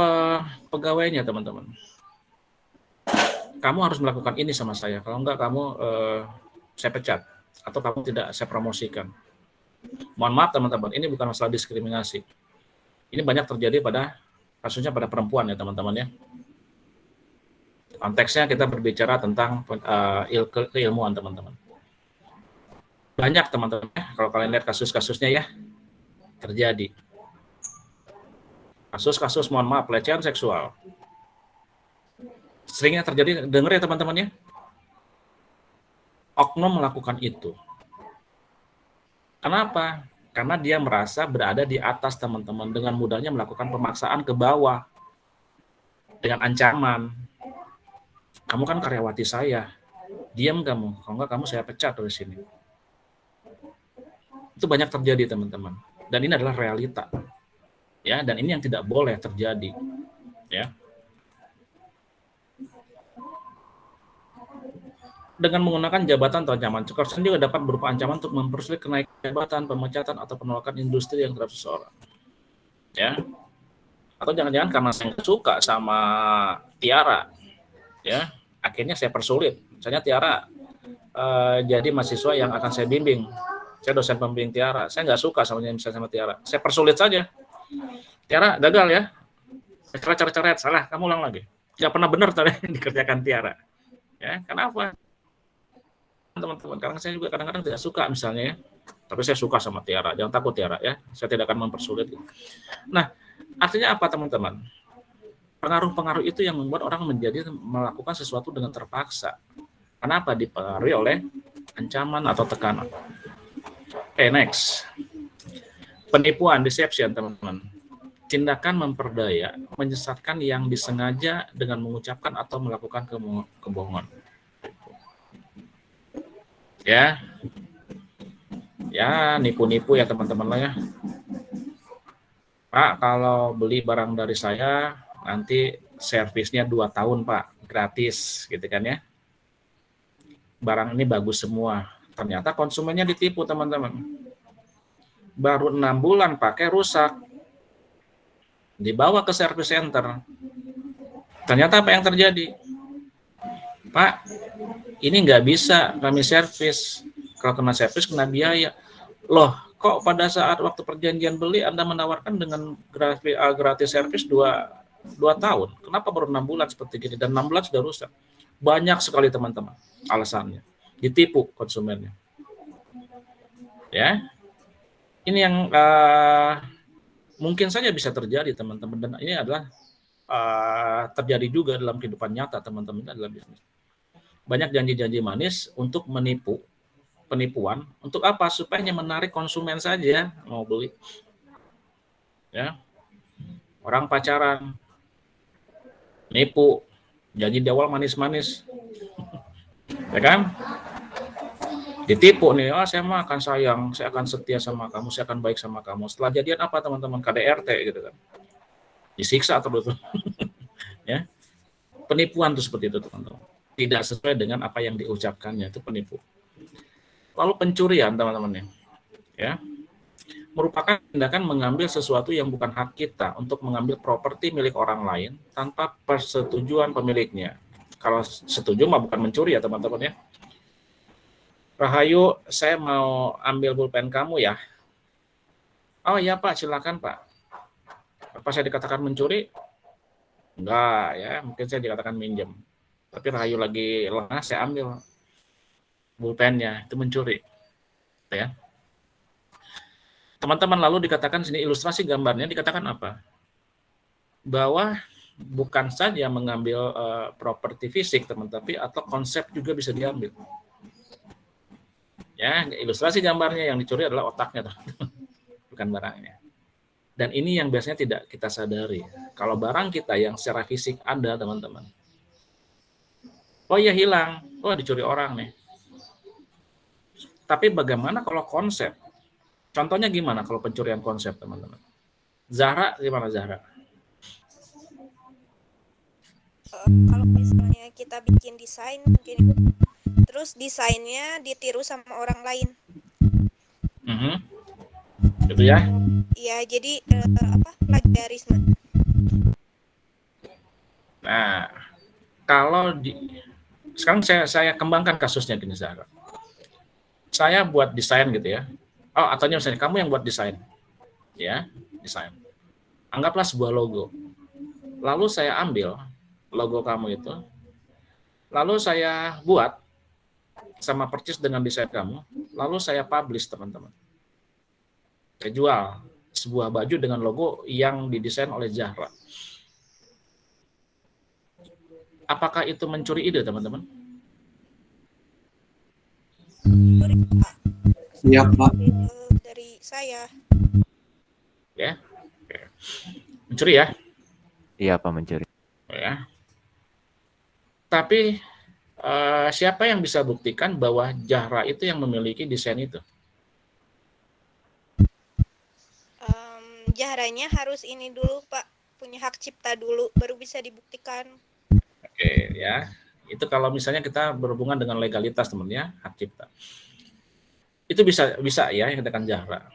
pegawainya teman-teman. Kamu harus melakukan ini sama saya. Kalau enggak kamu saya pecat. Atau kamu tidak saya promosikan. Mohon maaf teman-teman, ini bukan masalah diskriminasi. Ini banyak terjadi kasusnya pada perempuan ya teman-teman ya. Konteksnya kita berbicara tentang keilmuan teman-teman. Banyak teman-teman ya, kalau kalian lihat kasus-kasusnya ya, terjadi. Kasus-kasus mohon maaf, pelecehan seksual. Seringnya terjadi, dengar ya teman-teman ya. Oknum melakukan itu. Kenapa? Karena dia merasa berada di atas teman-teman, dengan mudahnya melakukan pemaksaan ke bawah dengan ancaman. Kamu kan karyawati saya, diam kamu, kalau enggak kamu saya pecat dari sini. Itu banyak terjadi, teman-teman. Dan ini adalah realita. Ya, dan ini yang tidak boleh terjadi. Ya. Dengan menggunakan jabatan atau ancaman, kekerasan juga dapat berupa ancaman untuk mempersulit kenaikan jabatan, pemecatan, atau penolakan industri yang terhadap seseorang. Ya. Atau jangan-jangan karena saya nggak suka sama Tiara, ya, akhirnya saya persulit. Misalnya Tiara jadi mahasiswa yang akan saya bimbing. Saya dosen pembimbing Tiara. Saya nggak suka sama Tiara. Saya persulit saja. Tiara gagal ya. Cara-cara salah. Kamu ulang lagi. Nggak pernah benar tadi dikerjakan Tiara. Ya, kenapa? Teman-teman, karena saya juga kadang-kadang tidak suka misalnya ya. Tapi saya suka sama Tiara. Jangan takut Tiara ya. Saya tidak akan mempersulit. Nah, artinya apa teman-teman? Pengaruh-pengaruh itu yang membuat orang melakukan sesuatu dengan terpaksa. Kenapa? Dipengaruhi oleh ancaman atau tekanan. Next. Penipuan, deception, teman-teman. Tindakan memperdaya, menyesatkan yang disengaja dengan mengucapkan atau melakukan kebohongan. Ya, nipu-nipu ya teman-teman lah ya. Pak, kalau beli barang dari saya, nanti servisnya 2 tahun, Pak, gratis, gitu kan ya. Barang ini bagus semua. Ternyata konsumennya ditipu, teman-teman. Baru 6 bulan pakai rusak. Dibawa ke service center. Ternyata apa yang terjadi? Pak, ini nggak bisa kami servis. Kalau kena servis, kena biaya. Loh, kok pada saat waktu perjanjian beli Anda menawarkan dengan gratis servis 2 tahun? Kenapa baru 6 bulan seperti gini? Dan 6 bulan sudah rusak. Banyak sekali teman-teman alasannya. Ditipu konsumennya. Ya, ini yang mungkin saja bisa terjadi teman-teman. Dan ini adalah terjadi juga dalam kehidupan nyata teman-teman dalam bisnis. Banyak janji-janji manis untuk menipu. Penipuan untuk apa? Supaya hanya menarik konsumen saja mau beli. Ya, orang pacaran, nipu, janji di awal manis-manis, ya kan? Ditipu nih, saya mah akan sayang, saya akan setia sama kamu, saya akan baik sama kamu. Setelah jadian apa teman-teman? KDRT gitu kan? Disiksa atau betul? Ya, penipuan tuh seperti itu teman-teman. Tidak sesuai dengan apa yang diucapkannya, itu penipu. Lalu pencurian teman-teman ya, merupakan tindakan mengambil sesuatu yang bukan hak kita untuk mengambil properti milik orang lain tanpa persetujuan pemiliknya. Kalau setuju mah bukan mencuri ya teman-teman ya. Rahayu, saya mau ambil pulpen kamu ya. Oh iya Pak, silakan Pak. Apa saya dikatakan mencuri? Enggak ya, mungkin saya dikatakan minjem. Tapi Rahayu lagi lengah, saya ambil pulpennya, itu mencuri. Ya. Teman-teman, lalu dikatakan sini ilustrasi gambarnya dikatakan apa? Bahwa bukan saja mengambil properti fisik teman-teman, tapi atau konsep juga bisa diambil. Ya, ilustrasi gambarnya yang dicuri adalah otaknya teman-teman, bukan barangnya. Dan ini yang biasanya tidak kita sadari. Kalau barang kita yang secara fisik ada teman-teman, oh iya hilang, oh dicuri orang nih. Tapi bagaimana kalau konsep? Contohnya gimana kalau pencurian konsep, teman-teman? Zahra, gimana Zahra? Kalau misalnya kita bikin desain, mungkin terus desainnya ditiru sama orang lain. Gitu ya? Iya, jadi plagiarisme. Nah, kalau sekarang saya kembangkan kasusnya gini Zahra. Saya buat desain gitu ya. Oh, atau misalnya kamu yang buat desain. Ya, desain. Anggaplah sebuah logo. Lalu saya ambil logo kamu itu. Lalu saya buat sama persis dengan desain kamu. Lalu saya publish teman-teman. Saya jual sebuah baju dengan logo yang didesain oleh Zahra. Apakah itu mencuri ide teman-teman? Iya, Pak. Dari saya. Ya. Mencuri ya? Iya Pak, mencuri. Ya. Tapi siapa yang bisa buktikan bahwa Zahra itu yang memiliki desain itu? Jahranya harus ini dulu, Pak. Punya hak cipta dulu, baru bisa dibuktikan. Oke, ya. Itu kalau misalnya kita berhubungan dengan legalitas, teman ya, hak cipta. Itu bisa ya yang dikatakan Zahra.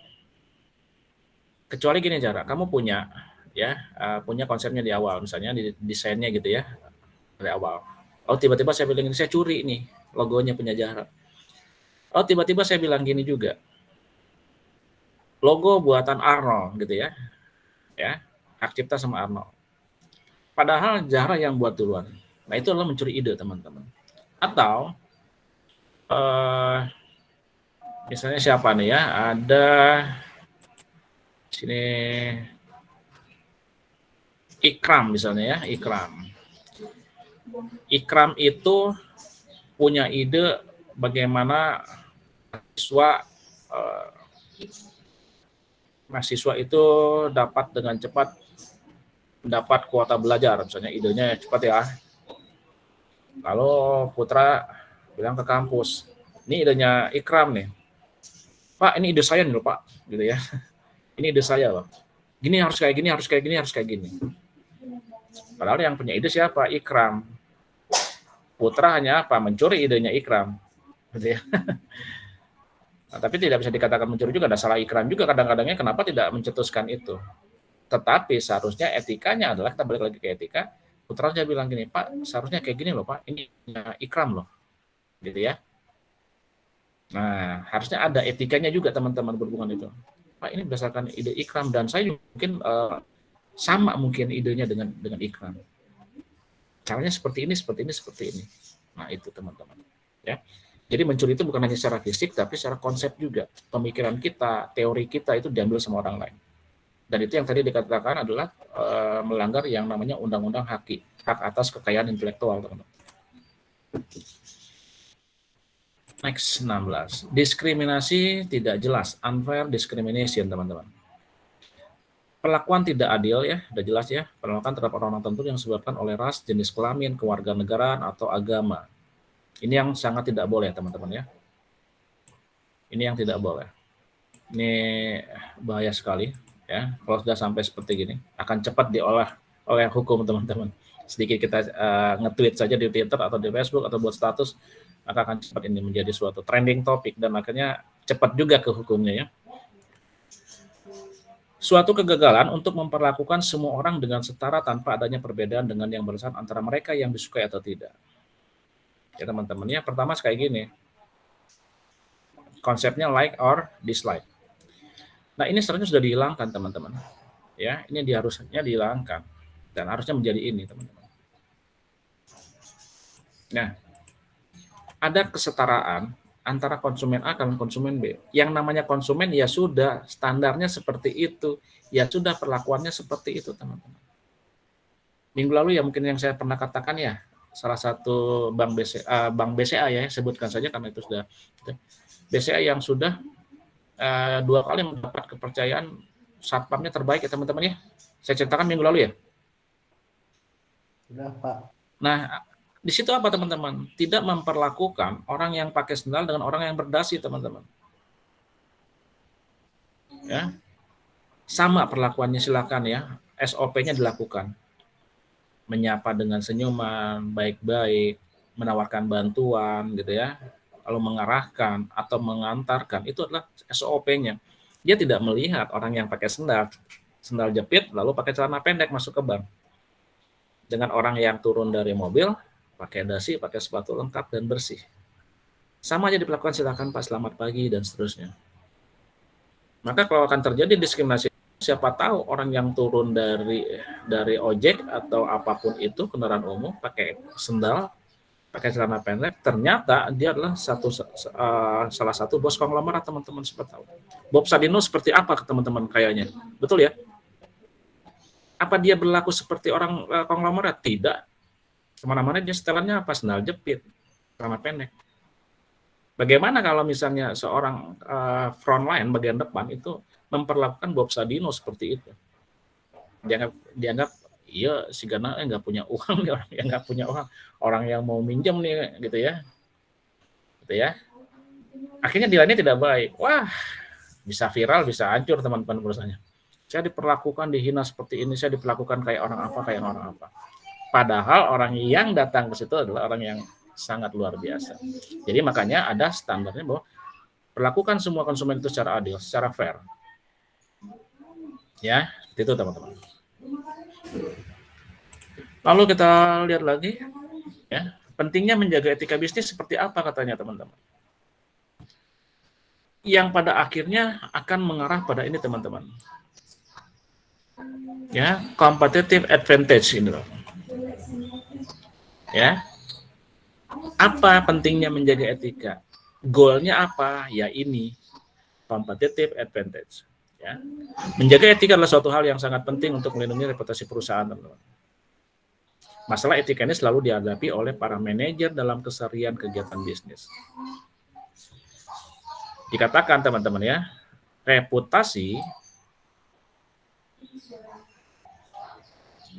Kecuali gini Zahra, kamu punya punya konsepnya di awal, misalnya di desainnya gitu ya, dari awal. Oh, tiba-tiba saya bilang ini saya curi nih logonya punya Zahra. Oh, tiba-tiba saya bilang gini juga. Logo buatan Arnold gitu ya. Ya, hak cipta sama Arnold. Padahal Zahra yang buat duluan. Nah, itu adalah mencuri ide, teman-teman. Atau misalnya siapa nih ya? Ada sini Ikram misalnya ya, Ikram. Ikram itu punya ide bagaimana mahasiswa itu dapat dengan cepat mendapat kuota belajar, misalnya idenya cepat ya. Lalu Putra bilang ke kampus, ini idenya Ikram nih. Pak, ini ide saya nih loh Pak, gitu ya. Ini ide saya loh. Gini harus kayak gini, harus kayak gini, harus kayak gini. Padahal yang punya ide siapa? Ikram. Putra hanya apa? Mencuri idenya Ikram. Gitu ya. Nah, tapi tidak bisa dikatakan mencuri juga, ada salah Ikram juga kadang-kadangnya kenapa tidak mencetuskan itu. Tetapi seharusnya etikanya adalah, kita balik lagi ke etika, Putra aja bilang gini, Pak, seharusnya kayak gini loh Pak, ini Ikram loh. Gitu ya. Nah, harusnya ada etikanya juga teman-teman berhubungan itu. Pak, ini berdasarkan ide Ikram dan saya juga mungkin sama mungkin idenya dengan Ikram. Caranya seperti ini, seperti ini, seperti ini. Nah, itu teman-teman. Ya. Jadi mencuri itu bukan hanya secara fisik, tapi secara konsep juga. Pemikiran kita, teori kita itu diambil sama orang lain. Dan itu yang tadi dikatakan adalah melanggar yang namanya undang-undang hak atas kekayaan intelektual, teman-teman. Next, 16. Diskriminasi tidak jelas, unfair discrimination, teman-teman. Perlakuan tidak adil ya, sudah jelas ya. Perlakuan terhadap orang tertentu yang disebabkan oleh ras, jenis kelamin, kewarganegaraan, atau agama. Ini yang sangat tidak boleh, teman-teman ya. Ini yang tidak boleh. Ini bahaya sekali ya. Kalau sudah sampai seperti gini, akan cepat diolah oleh hukum, teman-teman. Sedikit kita nge-tweet saja di Twitter atau di Facebook atau buat status, maka akan cepat ini menjadi suatu trending topik dan akhirnya cepat juga ke hukumnya ya. Suatu kegagalan untuk memperlakukan semua orang dengan setara tanpa adanya perbedaan dengan yang berdasarkan antara mereka yang disukai atau tidak. Ya teman-teman ya, pertama kayak gini. Konsepnya like or dislike. Nah, ini seharusnya sudah dihilangkan, teman-teman. Ya, ini harusnya dihilangkan dan harusnya menjadi ini, teman-teman. Nah, ada kesetaraan antara konsumen A dan konsumen B. Yang namanya konsumen ya sudah standarnya seperti itu, ya sudah perlakuannya seperti itu, teman-teman. Minggu lalu ya mungkin yang saya pernah katakan ya, salah satu bank BCA ya, sebutkan saja karena itu sudah BCA yang sudah 2 kali mendapat kepercayaan satpamnya terbaik ya teman-teman ya. Saya ceritakan minggu lalu ya. Sudah Pak. Nah, di situ apa teman-teman? Tidak memperlakukan orang yang pakai sendal dengan orang yang berdasi, teman-teman. Ya. Sama perlakuannya, silakan ya. SOP-nya dilakukan. Menyapa dengan senyuman, baik-baik, menawarkan bantuan gitu ya. Lalu mengarahkan atau mengantarkan, itu adalah SOP-nya. Dia tidak melihat orang yang pakai sendal jepit lalu pakai celana pendek masuk ke bank. Dengan orang yang turun dari mobil pakai dasi, pakai sepatu lengkap dan bersih. Sama aja diperlakukan, silakan Pak, selamat pagi, dan seterusnya. Maka kalau akan terjadi diskriminasi, siapa tahu orang yang turun dari ojek atau apapun itu, kendaraan umum, pakai sendal, pakai celana pendek, ternyata dia adalah salah satu bos konglomerat, teman-teman, siapa tahu. Bob Sadino seperti apa teman-teman kayaknya? Betul ya? Apa dia berlaku seperti orang konglomerat? Tidak. Kemana-mana dia setelannya apa? Sendal jepit, celana pendek. Bagaimana kalau misalnya seorang frontline bagian depan itu memperlakukan Bob Sadino seperti itu? Dianggap iya si Gana nggak punya uang, orang yang nggak punya uang, orang yang mau minjem nih gitu ya. Akhirnya nilainya tidak baik. Wah, bisa viral, bisa hancur teman-teman perusahaannya. Saya diperlakukan, dihina seperti ini, saya diperlakukan kayak orang apa. Padahal orang yang datang ke situ adalah orang yang sangat luar biasa. Jadi makanya ada standarnya bahwa perlakukan semua konsumen itu secara adil, secara fair. Ya, itu teman-teman. Lalu kita lihat lagi, ya, pentingnya menjaga etika bisnis seperti apa katanya teman-teman. Yang pada akhirnya akan mengarah pada ini teman-teman. Ya, competitive advantage ini loh. Ya, apa pentingnya menjaga etika? Goalnya apa? Ya ini, competitive advantage. Ya, menjaga etika adalah suatu hal yang sangat penting untuk melindungi reputasi perusahaan, teman-teman. Masalah etika ini selalu dihadapi oleh para manajer dalam keseharian kegiatan bisnis. Dikatakan teman-teman ya, reputasi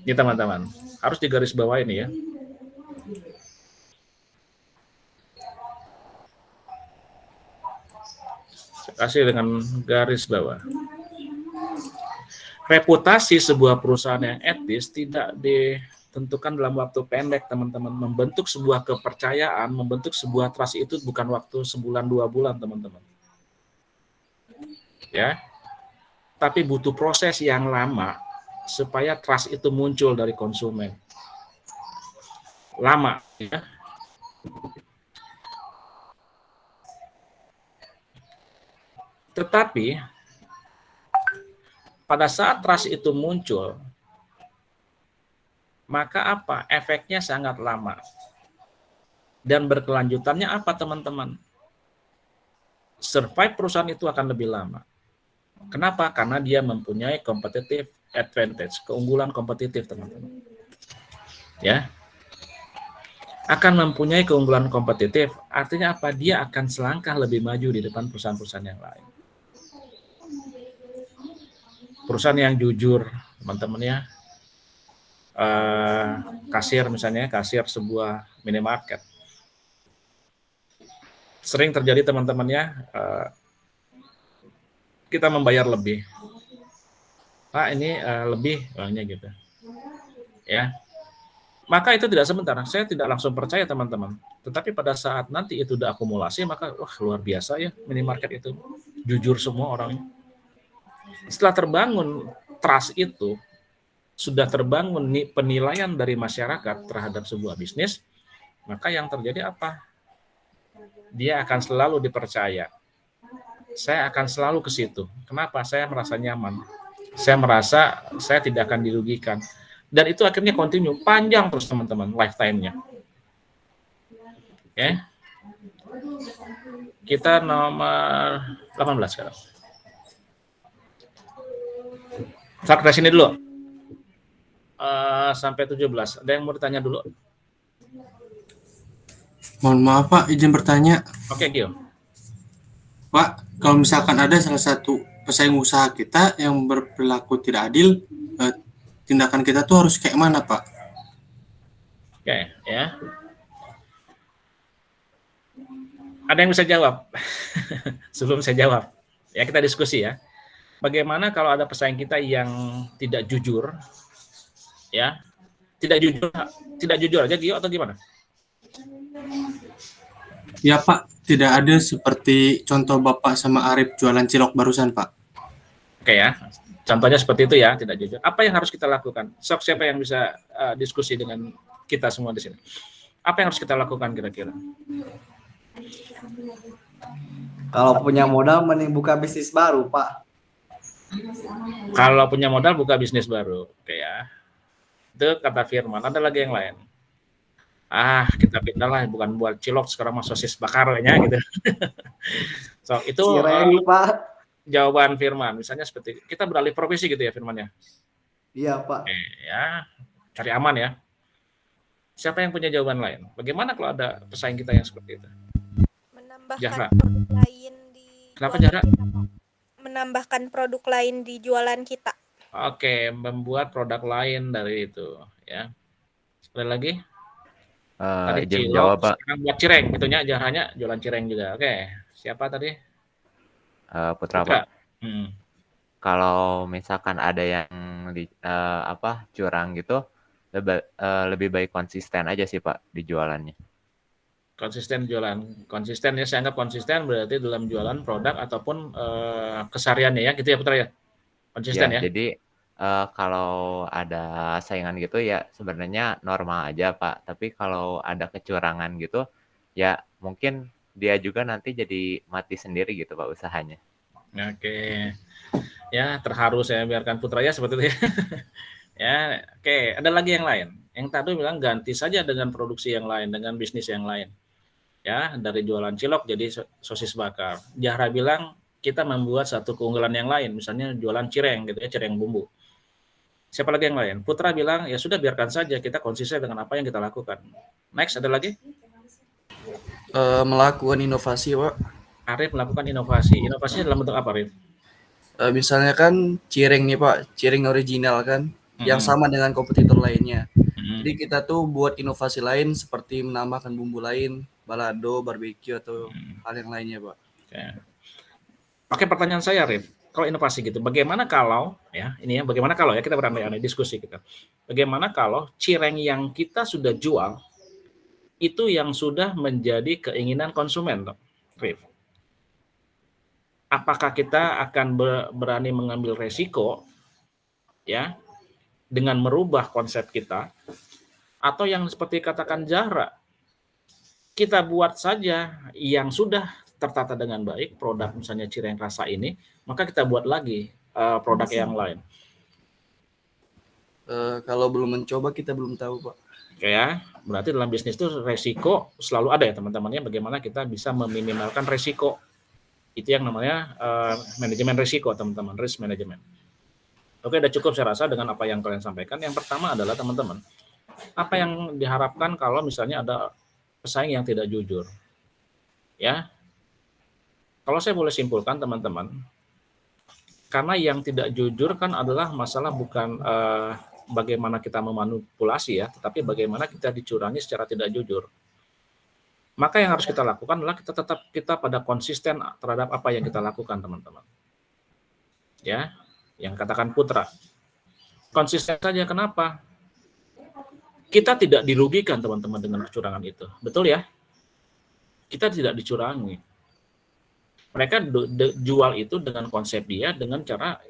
ini teman-teman harus digarisbawahi ini ya. Saya kasih dengan garis bawah. Reputasi sebuah perusahaan yang etis tidak ditentukan dalam waktu pendek, teman-teman. Membentuk sebuah kepercayaan, membentuk sebuah trust itu bukan waktu sebulan, 2 bulan, teman-teman. Ya, tapi butuh proses yang lama supaya trust itu muncul dari konsumen. Lama, ya. Tetapi pada saat trust itu muncul, maka apa? Efeknya sangat lama. Dan berkelanjutannya apa, teman-teman? Survive perusahaan itu akan lebih lama. Kenapa? Karena dia mempunyai competitive advantage, keunggulan kompetitif, teman-teman. Ya. Akan mempunyai keunggulan kompetitif, artinya apa? Dia akan selangkah lebih maju di depan perusahaan-perusahaan yang lain. Perusahaan yang jujur, teman-teman ya, kasir misalnya, kasir sebuah minimarket. Sering terjadi teman-teman ya, kita membayar lebih. Pak ini lebih uangnya gitu. Ya. Maka itu tidak sebentar, saya tidak langsung percaya teman-teman. Tetapi pada saat nanti itu udah akumulasi, maka wah luar biasa ya minimarket itu. Jujur semua orangnya. Setelah terbangun trust itu, sudah terbangun penilaian dari masyarakat terhadap sebuah bisnis, maka yang terjadi apa? Dia akan selalu dipercaya. Saya akan selalu ke situ. Kenapa? Saya merasa nyaman. Saya merasa saya tidak akan dirugikan. Dan itu akhirnya continue, panjang terus teman-teman, lifetime-nya. Oke. Kita nomor 18 sekarang. Sampai sini dulu. Sampai 17. Ada yang mau ditanya dulu? Mohon maaf Pak, izin bertanya. Oke, Gio. Pak, kalau misalkan ada salah satu pesaing usaha kita yang berperilaku tidak adil, tindakan kita tuh harus kayak mana, Pak? Oke, ya. Ada yang bisa jawab? Sebelum saya jawab, ya kita diskusi ya. Bagaimana kalau ada pesaing kita yang tidak jujur, ya? Tidak jujur aja, Gio, atau gimana? Ya Pak, tidak ada seperti contoh Bapak sama Arif jualan cilok barusan, Pak. Oke ya, contohnya seperti itu ya, tidak jujur. Apa yang harus kita lakukan? Siapa yang bisa diskusi dengan kita semua di sini? Apa yang harus kita lakukan kira-kira? Kalau punya modal mending buka bisnis baru, Pak. Kalau punya modal buka bisnis baru, oke ya. Itu kata Firman. Ada lagi yang lain? Kita pindah lah, bukan buat cilok, sekarang mah sosis bakar ya gitu. So itu Cireng, Pak. Jawaban Firman. Misalnya seperti kita beralih profesi gitu ya Firman ya. Iya, Pak. Ya, cari aman ya. Siapa yang punya jawaban lain? Bagaimana kalau ada pesaing kita yang seperti itu? Menambahkan Zahra. produk lain di Kenapa, jualan Zahra? kita, Pak. Menambahkan produk lain di jualan kita. Oke, membuat produk lain dari itu ya. Ada lagi? Tadi Izin cilok, jawab, Pak. sekarang buat cireng, itunya Zahranya jualan cireng juga. Oke, siapa tadi? Putra, Pak. kalau misalkan ada yang curang gitu, lebih baik konsisten aja sih Pak di jualannya. Konsisten jualan. Konsisten ya, saya anggap konsisten berarti dalam jualan produk ataupun kesehariannya ya, gitu ya Putra ya? Konsisten ya? Jadi kalau ada saingan gitu ya sebenarnya normal aja Pak. Tapi kalau ada kecurangan gitu, ya mungkin dia juga nanti jadi mati sendiri gitu Pak usahanya. Oke. Ya, terharu saya biarkan Putra ya seperti itu ya. Ya, oke. Ada lagi yang lain. Yang tadi bilang ganti saja dengan produksi yang lain, dengan bisnis yang lain. Ya, dari jualan cilok jadi sosis bakar. Jahra bilang kita membuat satu keunggulan yang lain, misalnya jualan cireng gitu ya, cireng bumbu. Siapa lagi yang lain? Putra bilang ya sudah biarkan saja kita konsisten dengan apa yang kita lakukan. Next, ada lagi? Melakukan inovasi, Pak. Arif melakukan inovasi. Inovasinya dalam bentuk apa, Arif? Misalnya kan cireng nih, Pak, cireng original kan, yang sama dengan kompetitor lainnya. Jadi kita tuh buat inovasi lain seperti menambahkan bumbu lain, balado, barbeque atau hal yang lainnya, Pak. Oke, pertanyaan saya, Arif. Kalau inovasi gitu, bagaimana kalau ya ini ya, bagaimana kalau ya kita berandai-andai diskusi kita. Bagaimana kalau cireng yang kita sudah jual itu yang sudah menjadi keinginan konsumen, Rif? Apakah kita akan berani mengambil resiko ya dengan merubah konsep kita, atau yang seperti katakan Jahra, kita buat saja yang sudah tertata dengan baik, produk misalnya cireng rasa ini, maka kita buat lagi produk yang lain. Kalau belum mencoba kita belum tahu, Pak. Oke ya, berarti dalam bisnis itu resiko selalu ada ya teman-teman ya, bagaimana kita bisa meminimalkan resiko. Itu yang namanya manajemen risiko, teman-teman, risk management. Oke, udah cukup saya rasa dengan apa yang kalian sampaikan. Yang pertama adalah teman-teman, apa yang diharapkan kalau misalnya ada pesaing yang tidak jujur. Ya. Kalau saya boleh simpulkan teman-teman, karena yang tidak jujur kan adalah masalah bukan bagaimana kita memanipulasi ya, tetapi bagaimana kita dicurangi secara tidak jujur. Maka yang harus kita lakukan adalah kita pada konsisten terhadap apa yang kita lakukan, teman-teman. Ya, yang katakan Putra. Konsisten saja, kenapa? Kita tidak dirugikan, teman-teman, dengan kecurangan itu. Betul ya? Kita tidak dicurangi. Mereka jual itu dengan konsep dia, dengan cara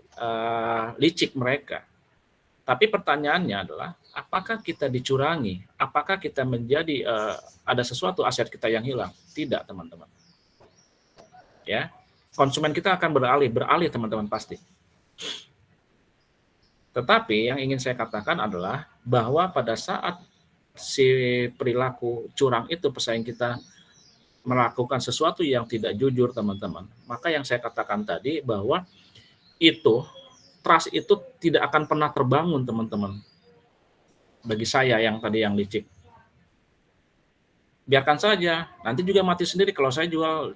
licik mereka. Tapi pertanyaannya adalah, apakah kita dicurangi? Apakah kita menjadi ada sesuatu aset kita yang hilang? Tidak, teman-teman. Ya, konsumen kita akan beralih teman-teman pasti. Tetapi yang ingin saya katakan adalah bahwa pada saat si perilaku curang itu pesaing kita melakukan sesuatu yang tidak jujur, teman-teman, maka yang saya katakan tadi bahwa itu trust itu tidak akan pernah terbangun, teman-teman. Bagi saya yang tadi yang licik, biarkan saja, nanti juga mati sendiri kalau saya jual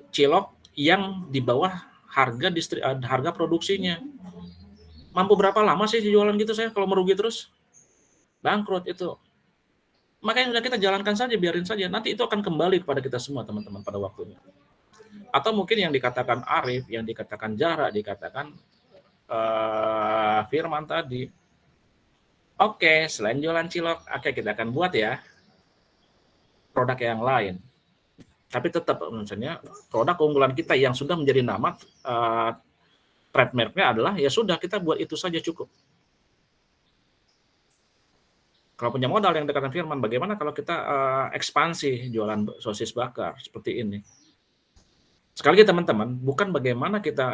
cilok yang di bawah harga produksinya. Mampu berapa lama sih jualan gitu saya kalau merugi terus? Bangkrut itu. Makanya sudah kita jalankan saja, biarin saja. Nanti itu akan kembali kepada kita semua, teman-teman, pada waktunya. Atau mungkin yang dikatakan Arif, yang dikatakan Jahra, dikatakan Firman tadi. Oke, selain jualan cilok, oke kita akan buat ya produk yang lain. Tapi tetap misalnya produk keunggulan kita yang sudah menjadi nama trademark-nya adalah ya sudah kita buat itu saja cukup. Kalau punya modal yang dikatakan Firman, bagaimana kalau kita ekspansi jualan sosis bakar seperti ini? Sekali lagi teman-teman, bukan bagaimana kita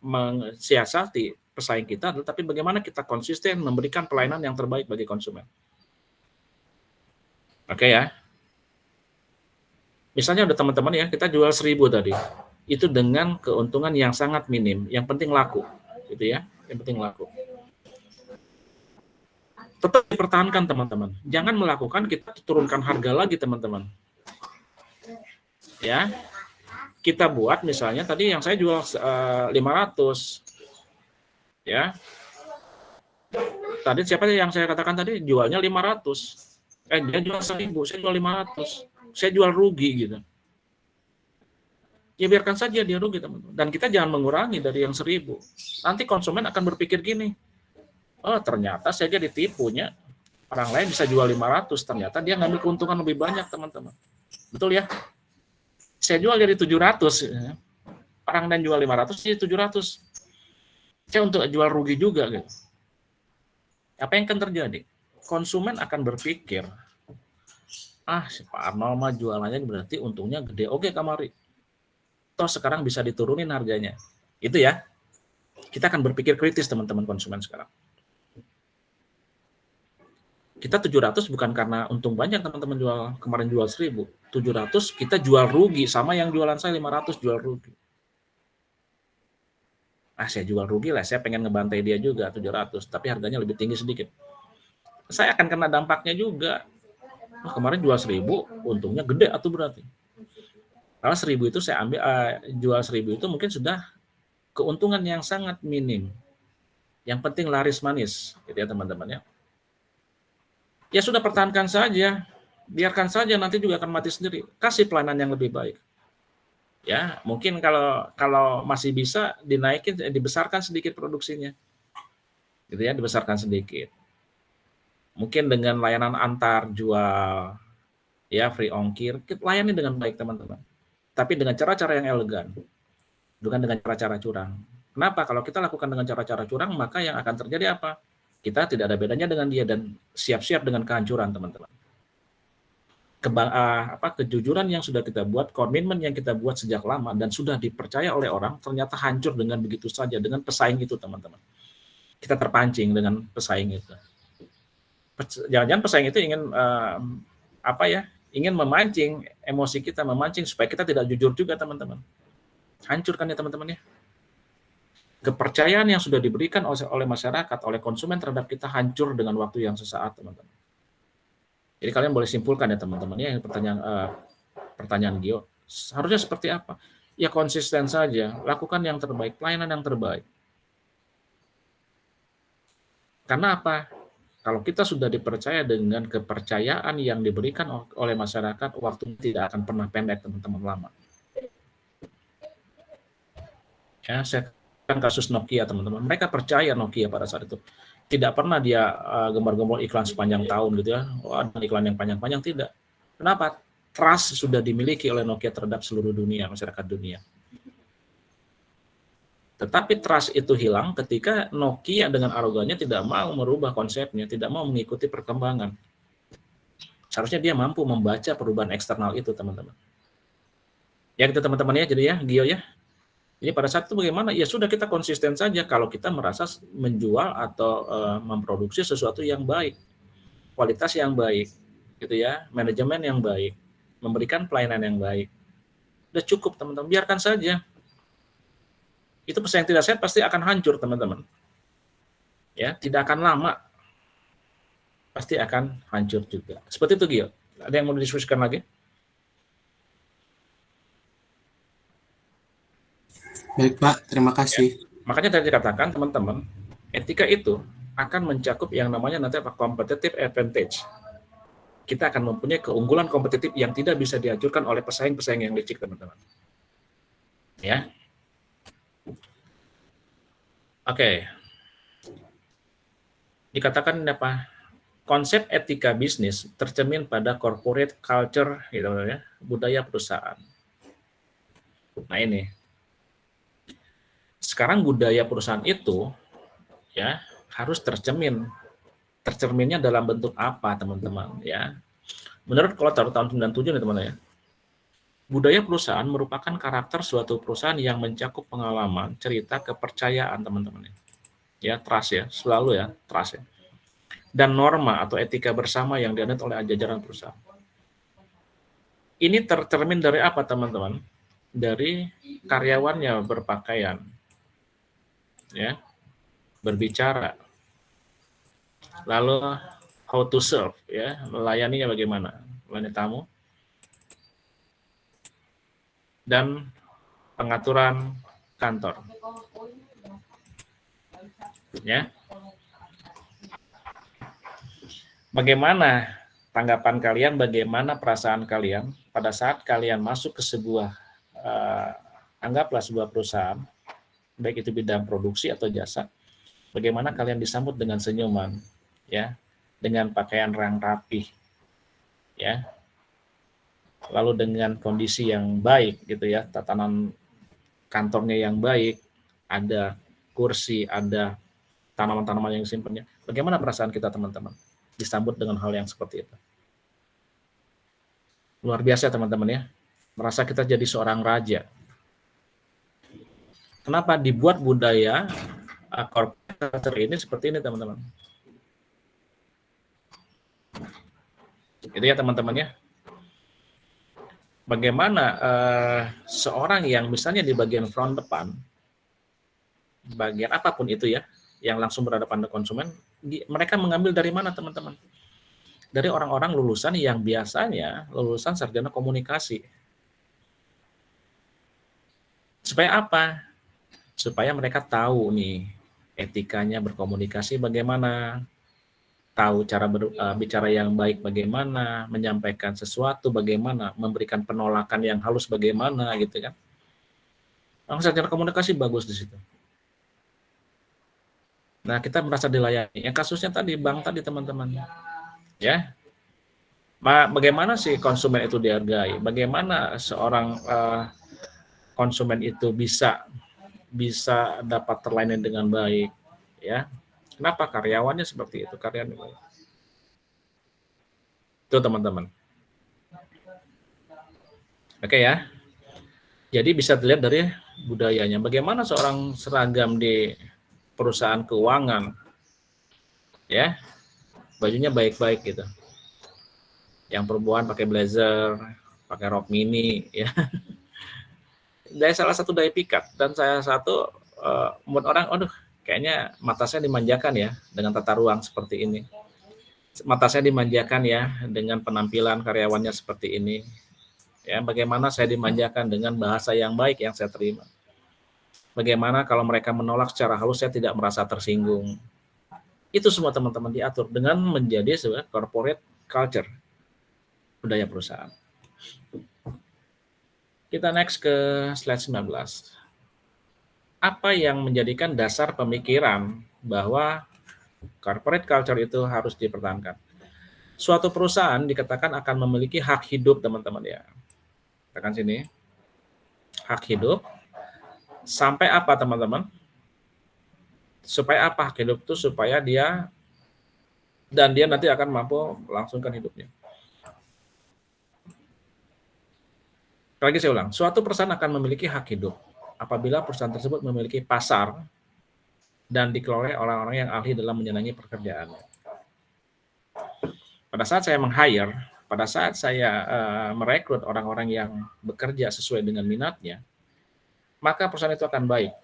mensiasati pesaing kita, tetapi bagaimana kita konsisten memberikan pelayanan yang terbaik bagi konsumen. Oke ya. Misalnya udah teman-teman ya, kita jual 1.000 tadi. Itu dengan keuntungan yang sangat minim, yang penting laku, gitu ya. Yang penting laku. Tetap dipertahankan, teman-teman. Jangan melakukan kita turunkan harga lagi, teman-teman. Ya. Kita buat misalnya tadi yang saya jual 500. Ya. Tadi siapa yang saya katakan tadi jualnya 500. Dia jual 1.000, saya jual 500. Saya jual rugi gitu. ya biarkan saja dia rugi teman-teman. Dan kita jangan mengurangi dari yang 1.000. Nanti konsumen akan berpikir gini, oh ternyata saya jadi tipunya, orang lain bisa jual 500, ternyata dia ngambil keuntungan lebih banyak teman-teman. Betul ya? Saya jual jadi 700, ya. Orang lain jual 500, jadi 700. Saya untuk jual rugi juga gitu. Apa yang akan terjadi? Konsumen akan berpikir, si Pak Arnold mah jualannya berarti untungnya gede. Oke, kamari. Toh sekarang bisa diturunin harganya. Itu ya. Kita akan berpikir kritis teman-teman konsumen sekarang. Kita 700 bukan karena untung banyak teman-teman kemarin jual 1.000. 700 kita jual rugi sama yang jualan saya 500 jual rugi. Saya jual rugi lah, saya pengen ngebantai dia juga 700, tapi harganya lebih tinggi sedikit. Saya akan kena dampaknya juga. Kemarin jual 1.000, untungnya gede atau berarti. Kalau 1.000 itu saya ambil, jual 1.000 itu mungkin sudah keuntungan yang sangat minim. Yang penting laris manis, gitu ya teman-teman ya. Ya sudah, pertahankan saja, biarkan saja, nanti juga akan mati sendiri. Kasih pelayanan yang lebih baik. Ya, mungkin kalau masih bisa dinaikin, dibesarkan sedikit produksinya. Gitu ya, dibesarkan sedikit. Mungkin dengan layanan antar jual, ya free ongkir, layani dengan baik teman-teman. Tapi dengan cara-cara yang elegan, bukan dengan cara-cara curang. Kenapa? Kalau kita lakukan dengan cara-cara curang, maka yang akan terjadi apa? Kita tidak ada bedanya dengan dia dan siap-siap dengan kehancuran, teman-teman. Kejujuran yang sudah kita buat, komitmen yang kita buat sejak lama dan sudah dipercaya oleh orang, ternyata hancur dengan begitu saja, dengan pesaing itu, teman-teman. Kita terpancing dengan pesaing itu. Jangan-jangan pesaing itu ingin ingin memancing emosi kita, memancing supaya kita tidak jujur juga, teman-teman. Hancurkan ya teman-teman ya. Kepercayaan yang sudah diberikan oleh masyarakat, oleh konsumen terhadap kita hancur dengan waktu yang sesaat, teman-teman. Jadi kalian boleh simpulkan ya teman-teman ya, pertanyaan Gio. Harusnya seperti apa? Ya konsisten saja, lakukan yang terbaik, pelayanan yang terbaik. Karena apa? Kalau kita sudah dipercaya dengan kepercayaan yang diberikan oleh masyarakat, waktu tidak akan pernah pendek, teman-teman, lama. Ya, saya kan kasus Nokia, teman-teman. Mereka percaya Nokia pada saat itu. Tidak pernah dia gembar-gembor iklan sepanjang tahun gitu ya. Ada iklan yang panjang-panjang, tidak. Kenapa? Trust sudah dimiliki oleh Nokia terhadap seluruh dunia, masyarakat dunia. Tetapi trust itu hilang ketika Nokia dengan arogannya tidak mau merubah konsepnya, tidak mau mengikuti perkembangan. Seharusnya dia mampu membaca perubahan eksternal itu, teman-teman. Ya gitu teman-teman ya, jadi ya, Gio ya. Jadi pada saat itu bagaimana? Ya sudah, kita konsisten saja kalau kita merasa menjual atau memproduksi sesuatu yang baik, kualitas yang baik, gitu ya, manajemen yang baik, memberikan pelayanan yang baik. Udah cukup teman-teman, biarkan saja. Itu pesaing tidak sehat pasti akan hancur teman-teman. Ya, tidak akan lama. Pasti akan hancur juga. Seperti itu Gio. Ada yang mau didiskusikan lagi? Baik Pak, terima kasih. Ya. Makanya tadi dikatakan teman-teman, etika itu akan mencakup yang namanya nanti competitive advantage. Kita akan mempunyai keunggulan kompetitif yang tidak bisa dihancurkan oleh pesaing-pesaing yang licik, teman-teman. Ya. Oke. Dikatakan apa? Konsep etika bisnis tercermin pada corporate culture, gitu ya, budaya perusahaan. Nah ini. Sekarang budaya perusahaan itu ya harus tercermin. Tercerminnya dalam bentuk apa, teman-teman, ya. Menurut kalau tahun 97 nih, teman-teman ya. Budaya perusahaan merupakan karakter suatu perusahaan yang mencakup pengalaman, cerita, kepercayaan, teman-teman. Ya, trust ya, selalu ya, trust ya. Dan norma atau etika bersama yang dianut oleh jajaran perusahaan. Ini tercermin dari apa, teman-teman? Dari karyawannya berpakaian, ya, berbicara, lalu how to serve, ya, melayaninya bagaimana, melayani tamu, dan pengaturan kantor. Ya. Bagaimana tanggapan kalian, bagaimana perasaan kalian pada saat kalian masuk ke sebuah Anggaplah sebuah perusahaan, baik itu bidang produksi atau jasa, bagaimana kalian disambut dengan senyuman, ya, dengan pakaian yang rapih, ya, lalu dengan kondisi yang baik gitu ya, tatanan kantornya yang baik, ada kursi, ada tanaman-tanaman yang simpannya. Bagaimana perasaan kita teman-teman disambut dengan hal yang seperti itu? Luar biasa teman-teman ya, merasa kita jadi seorang raja. Kenapa dibuat budaya corporate culture ini seperti ini teman-teman? Itu ya teman-teman ya. Bagaimana seorang yang misalnya di bagian front depan, bagian apapun itu ya, yang langsung berhadapan dengan konsumen, mereka mengambil dari mana teman-teman? Dari orang-orang lulusan yang biasanya lulusan sarjana komunikasi. Supaya apa? Supaya mereka tahu nih etikanya berkomunikasi bagaimana, tahu cara bicara yang baik bagaimana, menyampaikan sesuatu bagaimana, memberikan penolakan yang halus bagaimana gitu kan. Orang sarjana komunikasi bagus di situ. Nah, kita merasa dilayani. Yang kasusnya tadi, Bang tadi teman-teman. Ya. Bagaimana sih konsumen itu dihargai? Bagaimana seorang konsumen itu bisa dapat terlayani dengan baik, ya. Kenapa karyawannya seperti itu? Karyawan itu teman-teman. Oke ya. Jadi bisa dilihat dari budayanya. Bagaimana seorang seragam di perusahaan keuangan, ya, bajunya baik-baik gitu. Yang perempuan pakai blazer, pakai rok mini, ya. Dari salah satu daya pikat dan saya satu membuat orang, aduh, kayaknya mata saya dimanjakan ya dengan tata ruang seperti ini. Mata saya dimanjakan ya dengan penampilan karyawannya seperti ini. Ya, bagaimana saya dimanjakan dengan bahasa yang baik yang saya terima. Bagaimana kalau mereka menolak secara halus saya tidak merasa tersinggung. Itu semua teman-teman diatur dengan menjadi sebuah corporate culture, budaya perusahaan. Kita next ke slide 19. Apa yang menjadikan dasar pemikiran bahwa corporate culture itu harus dipertahankan? Suatu perusahaan dikatakan akan memiliki hak hidup, teman-teman ya. Tekan sini. Hak hidup. Sampai apa, teman-teman? Supaya apa hak hidup itu? Supaya dia nanti akan mampu melangsungkan hidupnya. Lagi saya ulang, suatu perusahaan akan memiliki hak hidup apabila perusahaan tersebut memiliki pasar dan dikelola oleh orang-orang yang ahli dalam menyenangi pekerjaannya. Pada saat saya meng-hire, pada saat saya merekrut orang-orang yang bekerja sesuai dengan minatnya, maka perusahaan itu akan baik.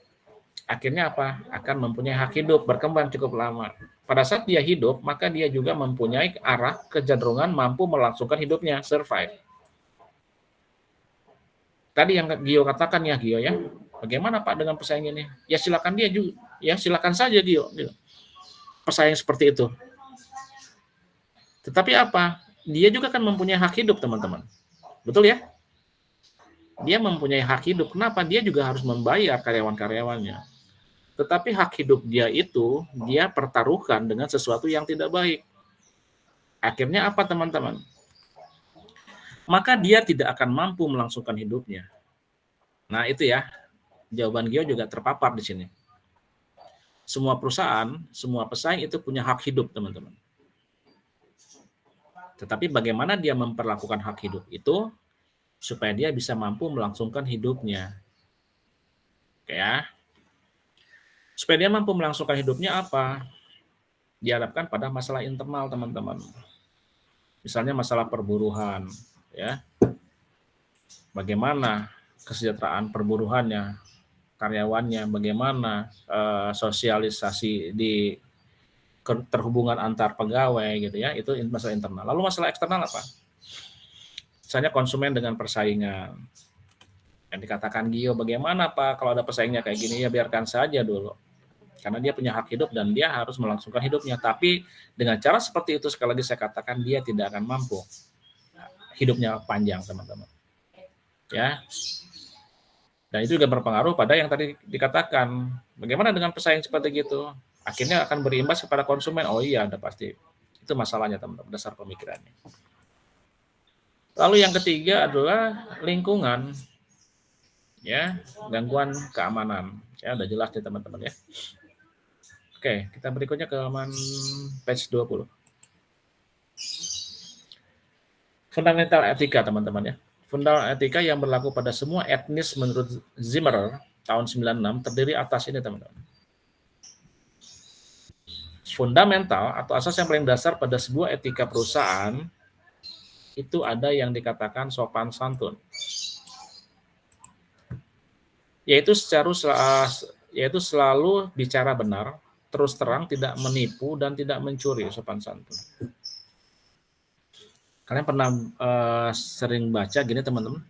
Akhirnya apa? Akan mempunyai hak hidup, berkembang cukup lama. Pada saat dia hidup, maka dia juga mempunyai arah kecenderungan mampu melangsungkan hidupnya, survive. Tadi yang Gio katakan ya Gio ya, bagaimana Pak dengan pesaing ini? Ya silakan dia juga, ya silakan saja Gio. Pesaing seperti itu. Tetapi apa? Dia juga kan mempunyai hak hidup teman-teman. Betul ya? Dia mempunyai hak hidup. Kenapa? Dia juga harus membayar karyawan-karyawannya. Tetapi hak hidup dia itu, dia pertaruhkan dengan sesuatu yang tidak baik. Akhirnya apa teman-teman? Maka dia tidak akan mampu melangsungkan hidupnya. Nah itu ya, jawaban Gio juga terpapar di sini. Semua perusahaan, semua pesaing itu punya hak hidup teman-teman. Tetapi bagaimana dia memperlakukan hak hidup itu, supaya dia bisa mampu melangsungkan hidupnya. Oke ya. Supaya dia mampu melangsungkan hidupnya apa? Diharapkan pada masalah internal teman-teman. Misalnya masalah perburuhan, ya. Bagaimana kesejahteraan perburuhannya, karyawannya, bagaimana sosialisasi di terhubungan antar pegawai gitu ya, itu masalah internal. Lalu masalah eksternal apa? Misalnya konsumen dengan persaingan. Yang dikatakan Gio, bagaimana Pak kalau ada pesaingnya kayak gini? Ya biarkan saja dulu. Karena dia punya hak hidup dan dia harus melangsungkan hidupnya. Tapi dengan cara seperti itu, sekali lagi saya katakan, dia tidak akan mampu hidupnya panjang, teman-teman. Ya. Dan itu juga berpengaruh pada yang tadi dikatakan. Bagaimana dengan pesaing seperti gitu? Akhirnya akan berimbas kepada konsumen. Oh iya, ada pasti. Itu masalahnya teman-teman, dasar pemikirannya. Lalu yang ketiga adalah lingkungan. Ya, gangguan keamanan. Ya, udah jelas nih teman-teman ya. Oke, kita berikutnya ke halaman page 20. Fundamental etika teman-teman ya. Fundamental etika yang berlaku pada semua etnis menurut Zimmer tahun 96 terdiri atas ini teman-teman. Fundamental atau asas yang paling dasar pada sebuah etika perusahaan itu ada yang dikatakan sopan santun. Yaitu selalu bicara benar, terus terang, tidak menipu dan tidak mencuri, sopan santun. Kalian pernah sering baca gini teman-teman?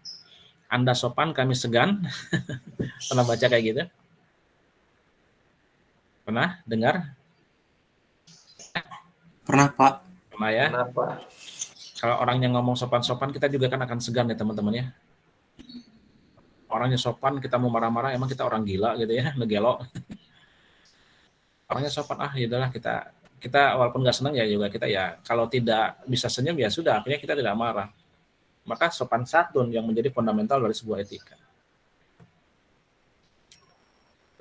Anda sopan, kami segan. Pernah baca kayak gitu? Pernah dengar? Pernah, Pak. Pernah ya? Kenapa? Kalau orangnya ngomong sopan-sopan, kita juga kan akan segan ya teman-teman ya. Orangnya sopan, kita mau marah-marah, emang kita orang gila gitu ya, ngegelo. Orangnya sopan, yaudahlah kita walaupun nggak senang ya juga kita ya, kalau tidak bisa senyum ya sudah, akhirnya kita tidak marah. Maka sopan santun yang menjadi fundamental dari sebuah etika.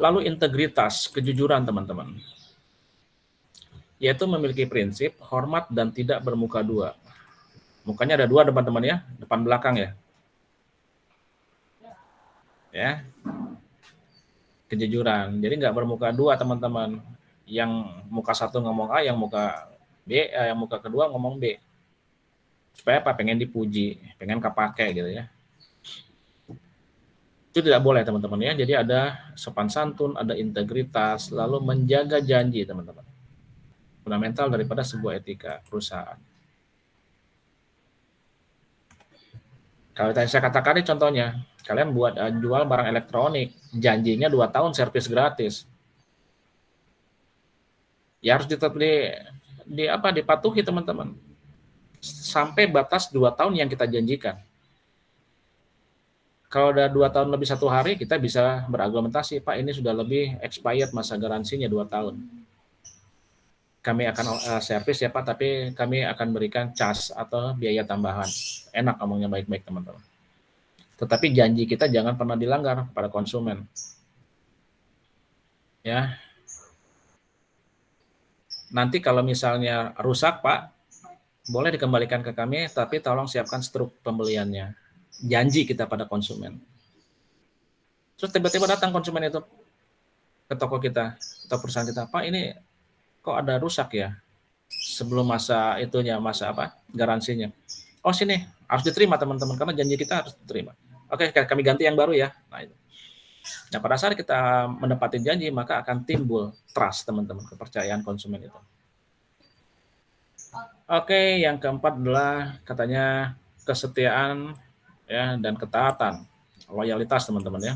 Lalu integritas, kejujuran teman-teman. Yaitu memiliki prinsip hormat dan tidak bermuka dua. Mukanya ada dua teman-teman ya, depan belakang ya. Ya, kejujuran. Jadi nggak bermuka dua teman-teman. Yang muka satu ngomong A, yang muka B, yang muka kedua ngomong B. Supaya apa? Pengen dipuji, pengen kepake gitu ya. Itu tidak boleh teman-teman ya. Jadi ada sopan santun, ada integritas, lalu menjaga janji teman-teman. Fundamental daripada sebuah etika perusahaan. Kalau tadi saya katakan ini contohnya, kalian buat jual barang elektronik, janjinya 2 tahun servis gratis. Ya harus tetap dipatuhi teman-teman. Sampai batas 2 tahun yang kita janjikan. Kalau udah 2 tahun lebih 1 hari, kita bisa berargumentasi, Pak ini sudah lebih expired masa garansinya 2 tahun. Kami akan servis ya Pak, tapi kami akan berikan charge atau biaya tambahan. Enak ngomongnya baik-baik teman-teman. Tetapi janji kita jangan pernah dilanggar pada konsumen. Ya. Nanti kalau misalnya rusak Pak, boleh dikembalikan ke kami, tapi tolong siapkan struk pembeliannya. Janji kita pada konsumen. Terus tiba-tiba datang konsumen itu ke toko kita atau perusahaan kita, Pak ini kok ada rusak ya sebelum masa garansinya. Oh sini harus diterima teman-teman karena janji kita harus diterima. Oke, kami ganti yang baru ya. Nah pada saat kita menepati janji maka akan timbul trust teman-teman, kepercayaan konsumen itu. Oke, yang keempat adalah katanya kesetiaan ya dan ketaatan, loyalitas teman-teman ya.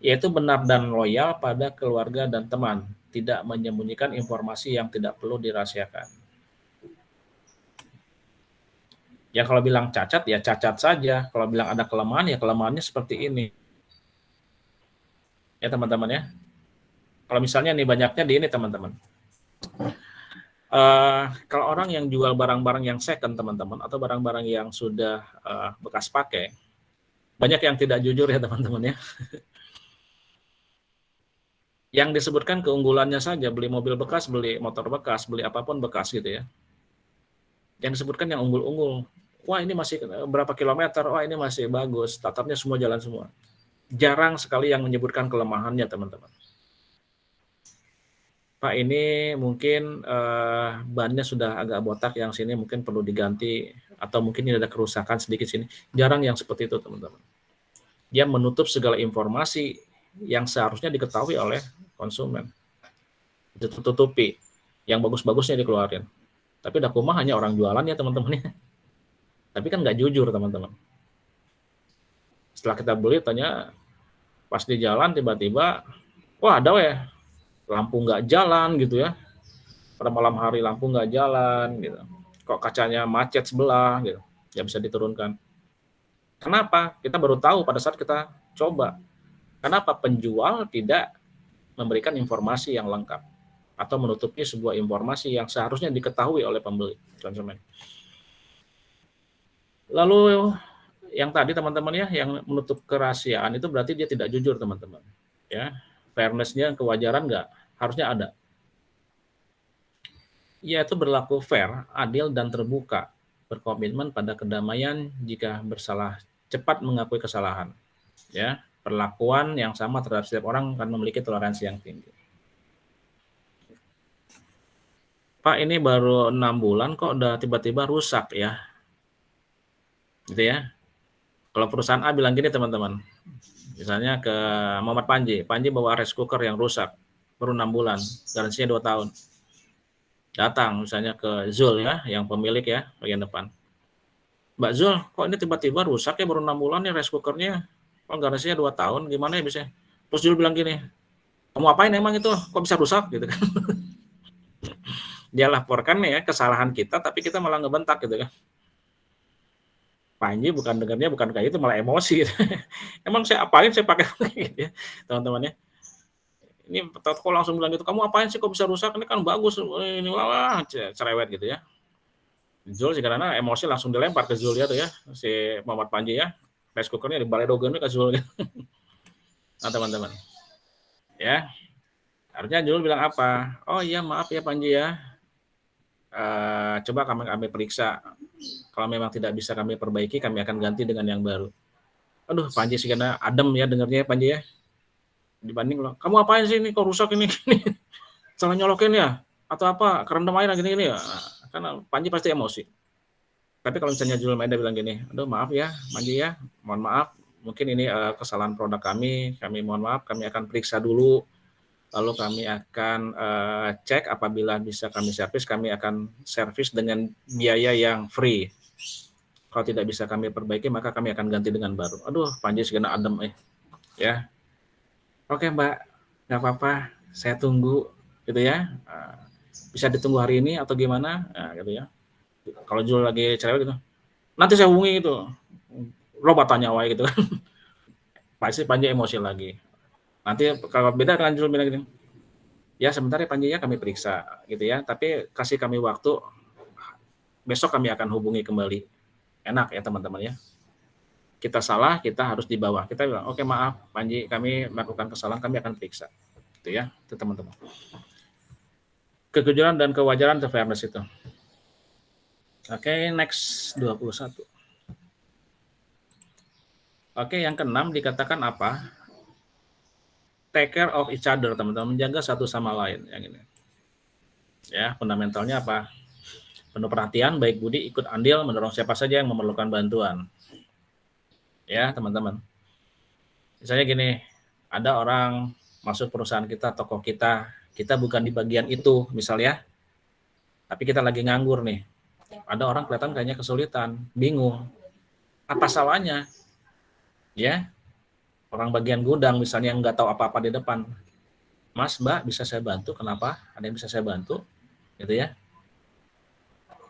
Yaitu benar dan loyal pada keluarga dan teman, tidak menyembunyikan informasi yang tidak perlu dirahasiakan. Ya kalau bilang cacat, ya cacat saja. Kalau bilang ada kelemahan, ya kelemahannya seperti ini. Ya teman-teman ya. Kalau misalnya nih banyaknya di ini teman-teman. Kalau orang yang jual barang-barang yang second teman-teman, atau barang-barang yang sudah bekas pakai, banyak yang tidak jujur ya teman-teman ya. Yang disebutkan keunggulannya saja, beli mobil bekas, beli motor bekas, beli apapun bekas gitu ya. Yang disebutkan yang unggul-unggul. Wah ini masih berapa kilometer, wah ini masih bagus, tatapnya semua jalan semua. Jarang sekali yang menyebutkan kelemahannya teman-teman. Pak ini mungkin bannya sudah agak botak, yang sini mungkin perlu diganti, atau mungkin ini ada kerusakan sedikit sini. Jarang yang seperti itu teman-teman. Dia menutup segala informasi yang seharusnya diketahui oleh konsumen. Ditutupi, yang bagus-bagusnya dikeluarin. Tapi dakumah hanya orang jualan ya teman-teman ya. Tapi kan nggak jujur teman-teman. Setelah kita beli, tanya pas di jalan tiba-tiba, wah ada ya lampu nggak jalan gitu ya. Pada malam hari lampu nggak jalan gitu. Kok kacanya macet sebelah gitu. Ya bisa diturunkan. Kenapa? Kita baru tahu pada saat kita Coba. Kenapa penjual tidak memberikan informasi yang lengkap atau menutupi sebuah informasi yang seharusnya diketahui oleh pembeli, konsumen. Lalu yang tadi teman-teman ya, yang menutup kerahasiaan itu berarti dia tidak jujur teman-teman. Ya, fairness-nya, kewajaran nggak? Harusnya ada. Yaitu berlaku fair, adil dan terbuka, berkomitmen pada kedamaian, jika bersalah cepat mengakui kesalahan. Ya, perlakuan yang sama terhadap setiap orang akan memiliki toleransi yang tinggi. Pak, ini baru 6 bulan kok udah tiba-tiba rusak ya. Gitu ya. Kalau perusahaan A bilang gini teman-teman, misalnya ke Muhammad Panji bawa rice cooker yang rusak, baru 6 bulan, garansinya 2 tahun. Datang misalnya ke Zul ya, yang pemilik ya, bagian depan. Mbak Zul, kok ini tiba-tiba rusak ya, baru 6 bulan ya rice cookernya, kok garansinya 2 tahun, gimana ya bisa? Terus Zul bilang gini, kamu apain emang itu, kok bisa rusak gitu kan. Dia laporkan ya kesalahan kita, tapi kita malah ngebentak gitu kan. Panji bukan dengarnya bukan kayak itu, malah emosi gitu. Emang saya apain saya pakai gitu ya, teman-teman ya. Ini toko langsung bilang gitu, kamu apain sih kok bisa rusak, ini kan bagus, ini wah cerewet gitu ya. Zul karena emosi langsung dilempar ke Zul ya tuh ya, si Muhammad Panji ya, rice cookernya di balai dogen ke Zul gitu. Nah teman-teman ya, harusnya Zul bilang apa, oh iya maaf ya Panji ya, coba kami periksa, kalau memang tidak bisa kami perbaiki, kami akan ganti dengan yang baru. Aduh Panji sih karena adem ya dengarnya ya Panji ya, dibanding lo, kamu apain sih ini kok rusak ini, salah nyolokin ya atau apa, kerendam air gini-gini ya. Karena Panji pasti emosi. Tapi kalau misalnya Zul Maida bilang gini, aduh maaf ya Panji ya, mohon maaf, mungkin ini kesalahan produk kami mohon maaf, kami akan periksa dulu, lalu kami akan cek, apabila bisa kami servis, kami akan servis dengan biaya yang free. Kalau tidak bisa kami perbaiki, maka kami akan ganti dengan baru. Aduh Panji segala adem ya. Oke Mbak, nggak apa-apa, saya tunggu gitu ya. Bisa ditunggu hari ini atau gimana? Nah, gitu ya. Kalau Jul lagi cerewet gitu, nanti saya hubungi itu. Loba tanya wae gitu kan. Pasti Panji emosi lagi. Nanti kalau beda dengan Jul bilang gitu, ya sebentar ya Panji ya kami periksa gitu ya, tapi kasih kami waktu, besok kami akan hubungi kembali. Enak ya teman-teman ya. Kita salah, kita harus di bawah. Kita bilang, oke maaf Panji, kami melakukan kesalahan, kami akan periksa. Gitu ya, itu teman-teman. Kejujuran dan kewajaran atau fairness itu. Oke, next 21. Oke, yang keenam dikatakan apa? Take care of each other, teman-teman, menjaga satu sama lain yang ini. Ya, fundamentalnya apa? Penuh perhatian, baik budi, ikut andil, mendorong siapa saja yang memerlukan bantuan. Ya, teman-teman. Misalnya gini, ada orang masuk perusahaan kita, toko kita bukan di bagian itu misalnya, tapi kita lagi nganggur nih. Ada orang kelihatan kayaknya kesulitan, bingung. Apa salahnya? Ya, orang bagian gudang misalnya yang nggak tahu apa-apa di depan. Mas, Mbak, bisa saya bantu? Kenapa? Ada yang bisa saya bantu? Gitu ya.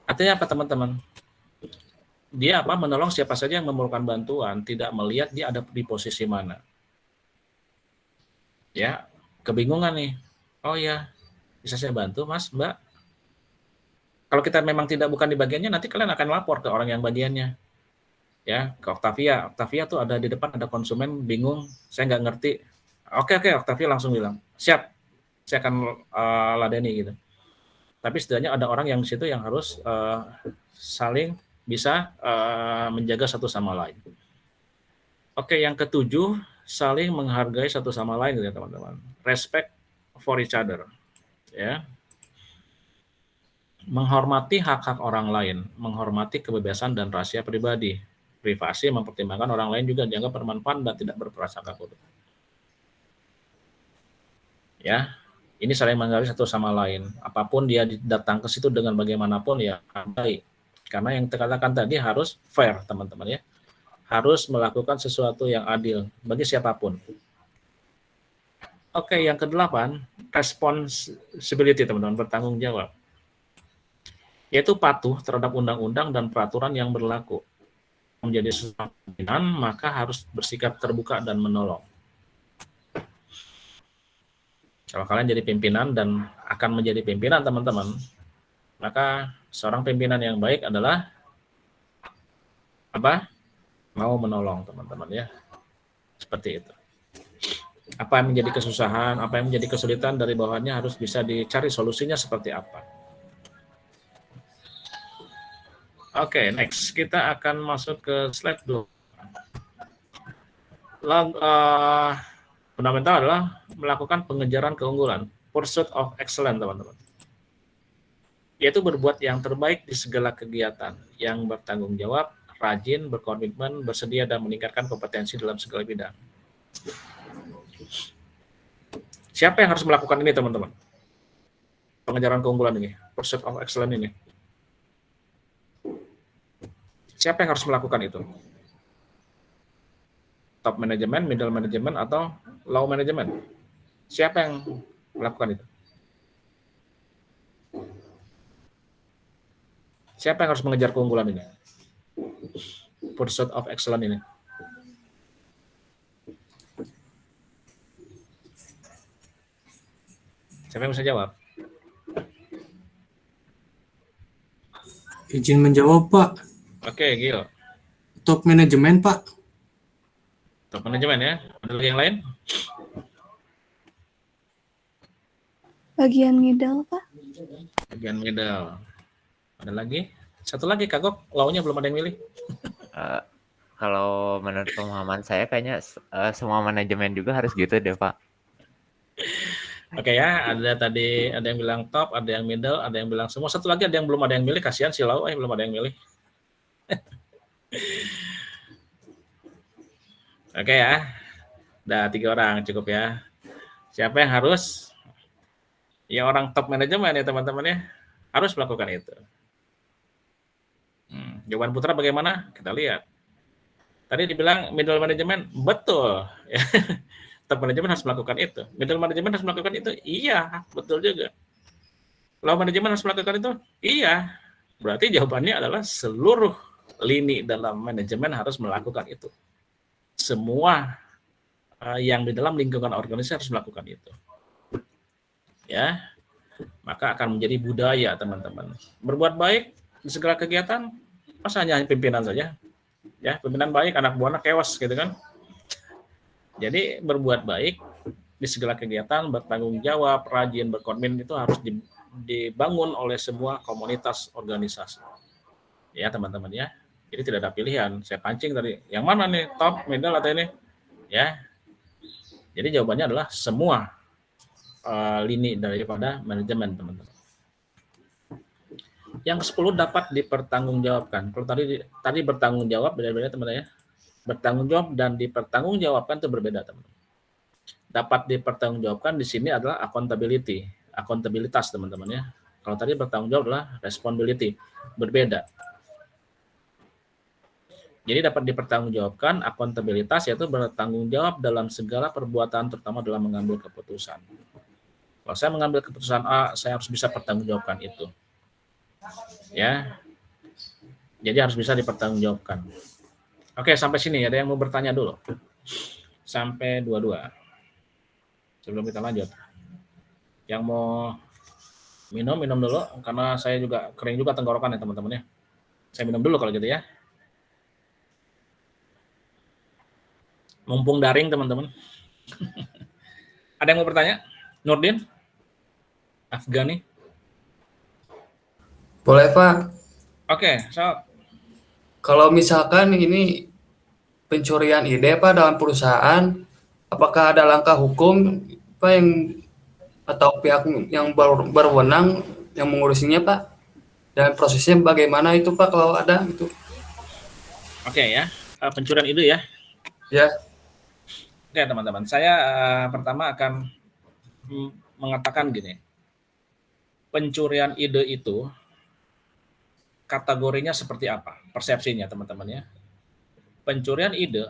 Artinya apa teman-teman? Dia apa? Menolong siapa saja yang memerlukan bantuan, tidak melihat dia ada di posisi mana. Ya, kebingungan nih. Oh ya, bisa saya bantu, Mas, Mbak? Kalau kita memang bukan di bagiannya, nanti kalian akan lapor ke orang yang bagiannya. Ya, ke Octavia. Octavia tuh ada di depan, ada konsumen bingung, saya nggak ngerti. Oke, Octavia langsung bilang, siap, saya akan ladeni gitu. Tapi setidaknya ada orang yang di situ yang harus saling bisa menjaga satu sama lain. Oke, yang ketujuh, saling menghargai satu sama lain ya teman-teman. Respect for each other. Ya. Menghormati hak-hak orang lain, menghormati kebebasan dan rahasia pribadi. Privasi mempertimbangkan orang lain juga dianggap bermanfaat dan tidak berprasangka buruk. Ya, ini saling menghargai satu sama lain. Apapun dia datang ke situ dengan bagaimanapun ya baik. Karena yang dikatakan tadi harus fair, teman-teman ya. Harus melakukan sesuatu yang adil bagi siapapun. Oke, yang ke-8, responsibility, teman-teman, bertanggung jawab. Yaitu patuh terhadap undang-undang dan peraturan yang berlaku. menjadi seorang pimpinan, maka harus bersikap terbuka dan menolong. Kalau kalian jadi pimpinan dan akan menjadi pimpinan, teman-teman, maka seorang pimpinan yang baik adalah apa? Mau menolong, teman-teman ya. Seperti itu. Apa yang menjadi kesusahan, apa yang menjadi kesulitan dari bawahannya harus bisa dicari solusinya seperti apa. Oke, next. Kita akan masuk ke slide 2. Fundamental adalah melakukan pengejaran keunggulan, pursuit of excellence, teman-teman. Yaitu berbuat yang terbaik di segala kegiatan, yang bertanggung jawab, rajin, berkomitmen, bersedia, dan meningkatkan kompetensi dalam segala bidang. Siapa yang harus melakukan ini, teman-teman? Pengejaran keunggulan ini, pursuit of excellence ini. Siapa yang harus melakukan itu? Top management, middle management, atau low management? Siapa yang melakukan itu? Siapa yang harus mengejar keunggulan ini? Pursuit of excellence ini. Siapa yang bisa jawab? Izin menjawab, Pak. Oke, Gil. Top manajemen, Pak. Top manajemen ya. Ada lagi yang lain? Bagian middle, Pak. Bagian middle. Ada lagi? Satu lagi, Kagok. Launya belum ada yang milih. Kalau menurut pemahaman saya kayaknya semua manajemen juga harus gitu deh, Pak. Oke ya, ada yang bilang top, ada yang middle, ada yang bilang semua. Satu lagi ada yang belum ada yang milih, kasihan si Lau, belum ada yang milih. Oke ya, udah 3 orang cukup ya. Siapa yang harus? Ya orang top manajemen ya teman-teman ya, harus melakukan itu. Jawaban Putra bagaimana? Kita lihat. Tadi dibilang middle management, betul. Top manajemen harus melakukan itu. Middle manajemen harus melakukan itu? Iya, betul juga. Low manajemen harus melakukan itu? Iya. Berarti jawabannya adalah seluruh lini dalam manajemen harus melakukan itu. Semua yang di dalam lingkungan organisasi harus melakukan itu. Ya, maka akan menjadi budaya, teman-teman. Berbuat baik di segala kegiatan, masa hanya pimpinan saja? Ya, pimpinan baik, anak buahnya kewas gitu kan. Jadi berbuat baik di segala kegiatan, bertanggung jawab, rajin, berkomitmen itu harus dibangun oleh semua komunitas organisasi. Ya teman-teman ya. Jadi tidak ada pilihan. Saya pancing tadi, yang mana nih top, middle atau ini? Ya. Jadi jawabannya adalah semua lini daripada manajemen, teman-teman. Yang ke-10 dapat dipertanggungjawabkan. Kalau tadi bertanggung jawab beda-beda teman-teman ya. Bertanggung jawab dan dipertanggungjawabkan itu berbeda, teman-teman. Dapat dipertanggungjawabkan di sini adalah accountability, akuntabilitas, teman-teman ya. Kalau tadi bertanggung jawab adalah responsibility, berbeda. Jadi dapat dipertanggungjawabkan, akuntabilitas yaitu bertanggung jawab dalam segala perbuatan, terutama dalam mengambil keputusan. Kalau saya mengambil keputusan A, saya harus bisa pertanggungjawabkan itu. Ya. Jadi harus bisa dipertanggungjawabkan. Oke, sampai sini ada yang mau bertanya dulu. Sampai 22. Sebelum kita lanjut. Yang mau minum dulu, karena saya juga kering juga tenggorokan ya teman-teman ya. Saya minum dulu kalau gitu ya. Mumpung daring teman-teman. Ada yang mau bertanya? Nurdin? Afgani? Boleh, Pak. Oke, so Kalau misalkan ini pencurian ide, Pak, dalam perusahaan, apakah ada langkah hukum, Pak, atau pihak yang berwenang yang mengurusinya, Pak? Dan prosesnya bagaimana itu, Pak, kalau ada gitu? Oke ya, pencurian ide ya. Ya. Oke teman-teman, saya pertama akan mengatakan gini. Pencurian ide itu kategorinya seperti apa? Persepsinya teman-teman ya. Pencurian ide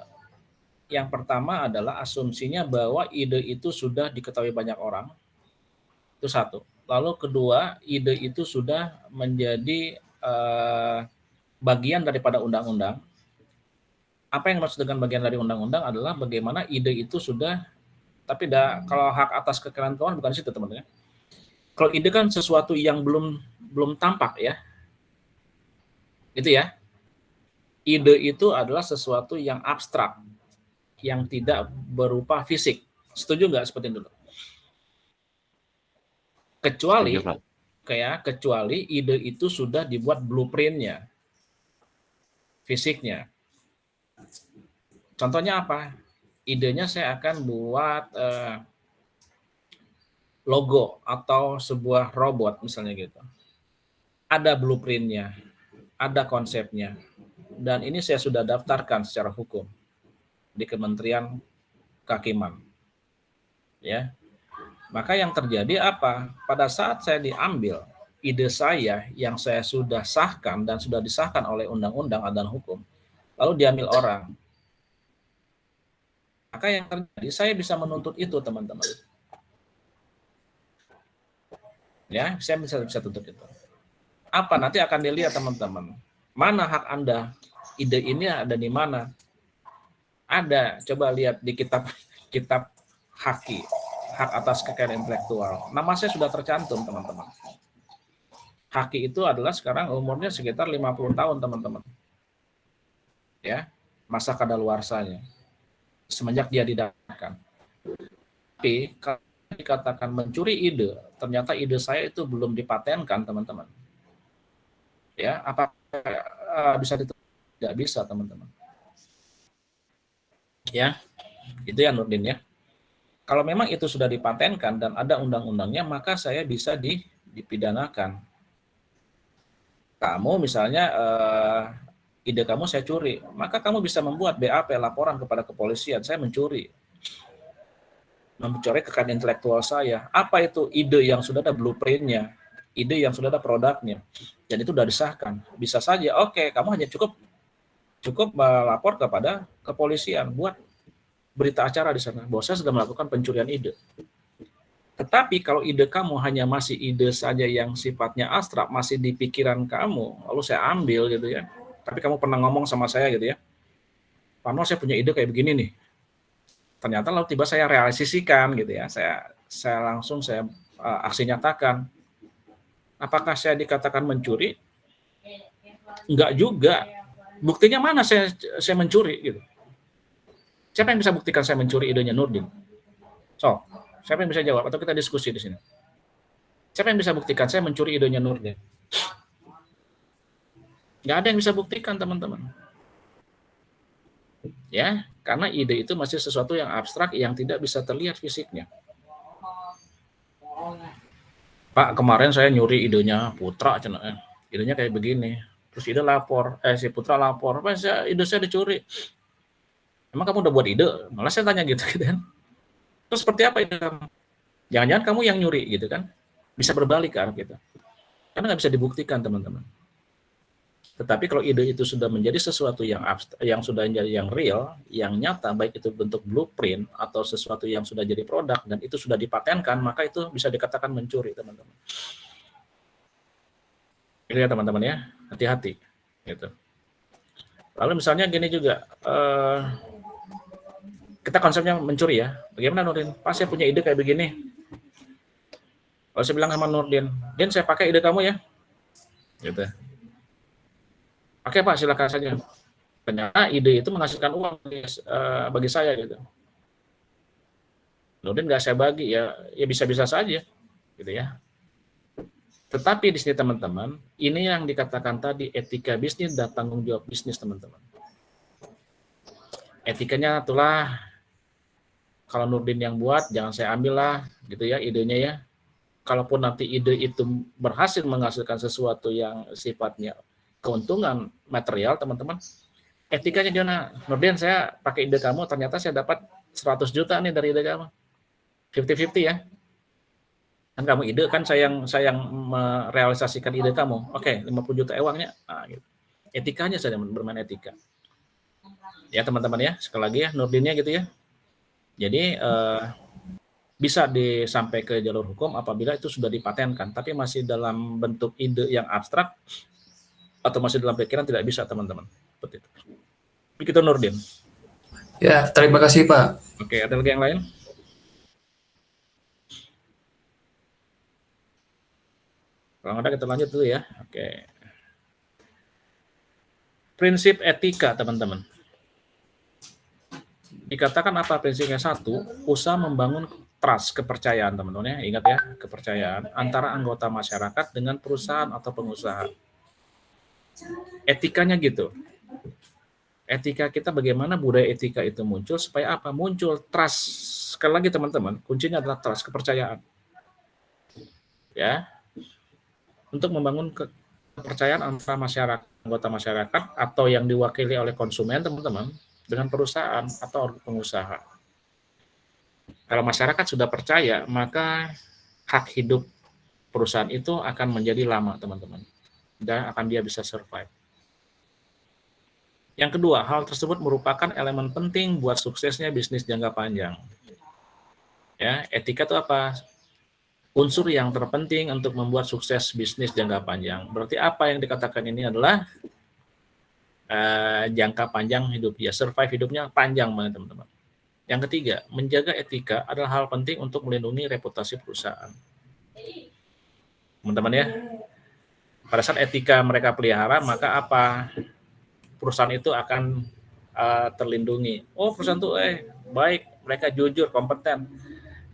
yang pertama adalah asumsinya bahwa ide itu sudah diketahui banyak orang. Itu satu. Lalu kedua, ide itu sudah menjadi bagian daripada undang-undang. Apa yang dimaksud dengan bagian dari undang-undang adalah bagaimana ide itu sudah, tapi kalau hak atas kekayaan keuangan bukan di situ teman-teman ya. Kalau ide kan sesuatu yang belum tampak ya, gitu ya. Ide itu adalah sesuatu yang abstrak, yang tidak berupa fisik. Setuju nggak seperti itu? Setuju, Pak. Kecuali ide itu sudah dibuat blueprintnya, fisiknya. Contohnya apa? Idenya saya akan buat logo atau sebuah robot misalnya gitu. Ada blueprintnya, ada konsepnya, dan ini saya sudah daftarkan secara hukum di Kementerian Kehakiman. Ya. Maka yang terjadi apa? Pada saat saya diambil ide saya yang saya sudah sahkan dan sudah disahkan oleh undang-undang dan hukum, lalu diambil orang. Maka yang terjadi saya bisa menuntut itu, teman-teman. Ya, saya bisa tuntut itu. Apa nanti akan dilihat, teman-teman? Mana hak Anda? Ide ini ada di mana? Ada, coba lihat di kitab Haki, hak atas kekayaan intelektual. Nama saya sudah tercantum, teman-teman. Haki itu adalah sekarang umurnya sekitar 50 tahun, teman-teman. Ya, masa kadaluarsanya. Semenjak dia didapatkan. Tapi kalau dikatakan mencuri ide, ternyata ide saya itu belum dipatenkan, teman-teman. Ya, apa bisa ditutup? Tidak bisa, teman-teman. Ya, itu ya Nurdin ya. Kalau memang itu sudah dipatenkan dan ada undang-undangnya, maka saya bisa dipidanakan. Kamu misalnya ide kamu saya curi, maka kamu bisa membuat BAP, laporan kepada kepolisian, saya mencuri kekayaan intelektual saya. Apa itu? Ide yang sudah ada blueprintnya, ide yang sudah ada produknya, dan itu sudah disahkan. Bisa saja, oke, kamu hanya cukup melapor kepada kepolisian, buat berita acara di sana bahwa saya sudah melakukan pencurian ide. Tetapi kalau ide kamu hanya masih ide saja yang sifatnya abstrak, masih di pikiran kamu, lalu saya ambil gitu ya. Tapi kamu pernah ngomong sama saya gitu ya, Pak Nur, saya punya ide kayak begini nih. Ternyata lalu tiba saya realisasikan gitu ya. Saya langsung aksi nyatakan. Apakah saya dikatakan mencuri? Enggak juga. Buktinya mana saya mencuri gitu. Siapa yang bisa buktikan saya mencuri idenya Nurdin? So, siapa yang bisa jawab? Atau kita diskusi di sini? Siapa yang bisa buktikan saya mencuri idenya Nurdin? Nggak ada yang bisa buktikan, teman-teman. Ya, karena ide itu masih sesuatu yang abstrak yang tidak bisa terlihat fisiknya. Pak, kemarin saya nyuri idenya Putra, idenya kayak begini. Terus ide lapor, si Putra lapor, Pak, ide saya dicuri. Emang kamu udah buat ide? Malah saya tanya gitu kan. Terus seperti apa ide kamu? Jangan-jangan kamu yang nyuri gitu kan. Bisa berbalik ke arah kita. Karena nggak bisa dibuktikan, teman-teman. Tetapi kalau ide itu sudah menjadi sesuatu yang sudah menjadi yang real, yang nyata, baik itu bentuk blueprint atau sesuatu yang sudah jadi produk dan itu sudah dipatenkan, maka itu bisa dikatakan mencuri, teman-teman. Itu ya teman-teman ya, hati-hati. Gitu. Lalu misalnya gini juga, kita konsepnya mencuri ya. Bagaimana Nurdin? Pas saya punya ide kayak begini. Kalau saya bilang sama Nurdin, Din saya pakai ide kamu ya. Gitu. Oke Pak, silakan saja. Ternyata ide itu menghasilkan uang bagi saya gitu. Nurdin nggak saya bagi ya bisa-bisa saja, gitu ya. Tetapi di sini teman-teman, ini yang dikatakan tadi etika bisnis dan tanggung jawab bisnis, teman-teman. Etikanya itulah kalau Nurdin yang buat, jangan saya ambil lah, gitu ya idenya ya. Kalaupun nanti ide itu berhasil menghasilkan sesuatu yang sifatnya keuntungan material, teman-teman, etikanya gimana? Nurdin, saya pakai ide kamu, ternyata saya dapat 100 juta nih dari ide kamu. 50-50 ya. Kan kamu ide, kan saya yang merealisasikan ide kamu. Oke, 50 juta uangnya. Nah, gitu. Etikanya saya bermain etika. Ya teman-teman ya, sekali lagi ya, Nurdinnya gitu ya. Jadi bisa disampai ke jalur hukum apabila itu sudah dipatenkan, tapi masih dalam bentuk ide yang abstrak atau masih dalam pikiran tidak bisa, teman-teman. Seperti itu. Begitu Nurdin. Ya, terima kasih Pak. Oke, ada lagi yang lain? Kalau ada kita lanjut dulu ya. Oke. Prinsip etika, teman-teman. Dikatakan apa prinsipnya? Satu, usaha membangun trust, kepercayaan, teman-teman ya. Ingat ya, kepercayaan antara anggota masyarakat dengan perusahaan atau pengusaha. Etikanya gitu. Etika kita, bagaimana budaya etika itu muncul, supaya apa? Muncul trust. Sekali lagi teman-teman, kuncinya adalah trust, kepercayaan. Ya, untuk membangun kepercayaan antara masyarakat, anggota masyarakat atau yang diwakili oleh konsumen, teman-teman, dengan perusahaan atau pengusaha. Kalau masyarakat sudah percaya, maka hak hidup perusahaan itu akan menjadi lama, teman-teman, dan akan dia bisa survive. Yang kedua, hal tersebut merupakan elemen penting buat suksesnya bisnis jangka panjang. Ya, etika itu apa? Unsur yang terpenting untuk membuat sukses bisnis jangka panjang. Berarti apa yang dikatakan ini adalah jangka panjang hidup dia, survive hidupnya panjang banget, teman-teman. Yang ketiga, menjaga etika adalah hal penting untuk melindungi reputasi perusahaan. Teman-teman ya, pada saat etika mereka pelihara, maka apa? Perusahaan itu akan terlindungi. Oh, perusahaan itu baik, mereka jujur, kompeten,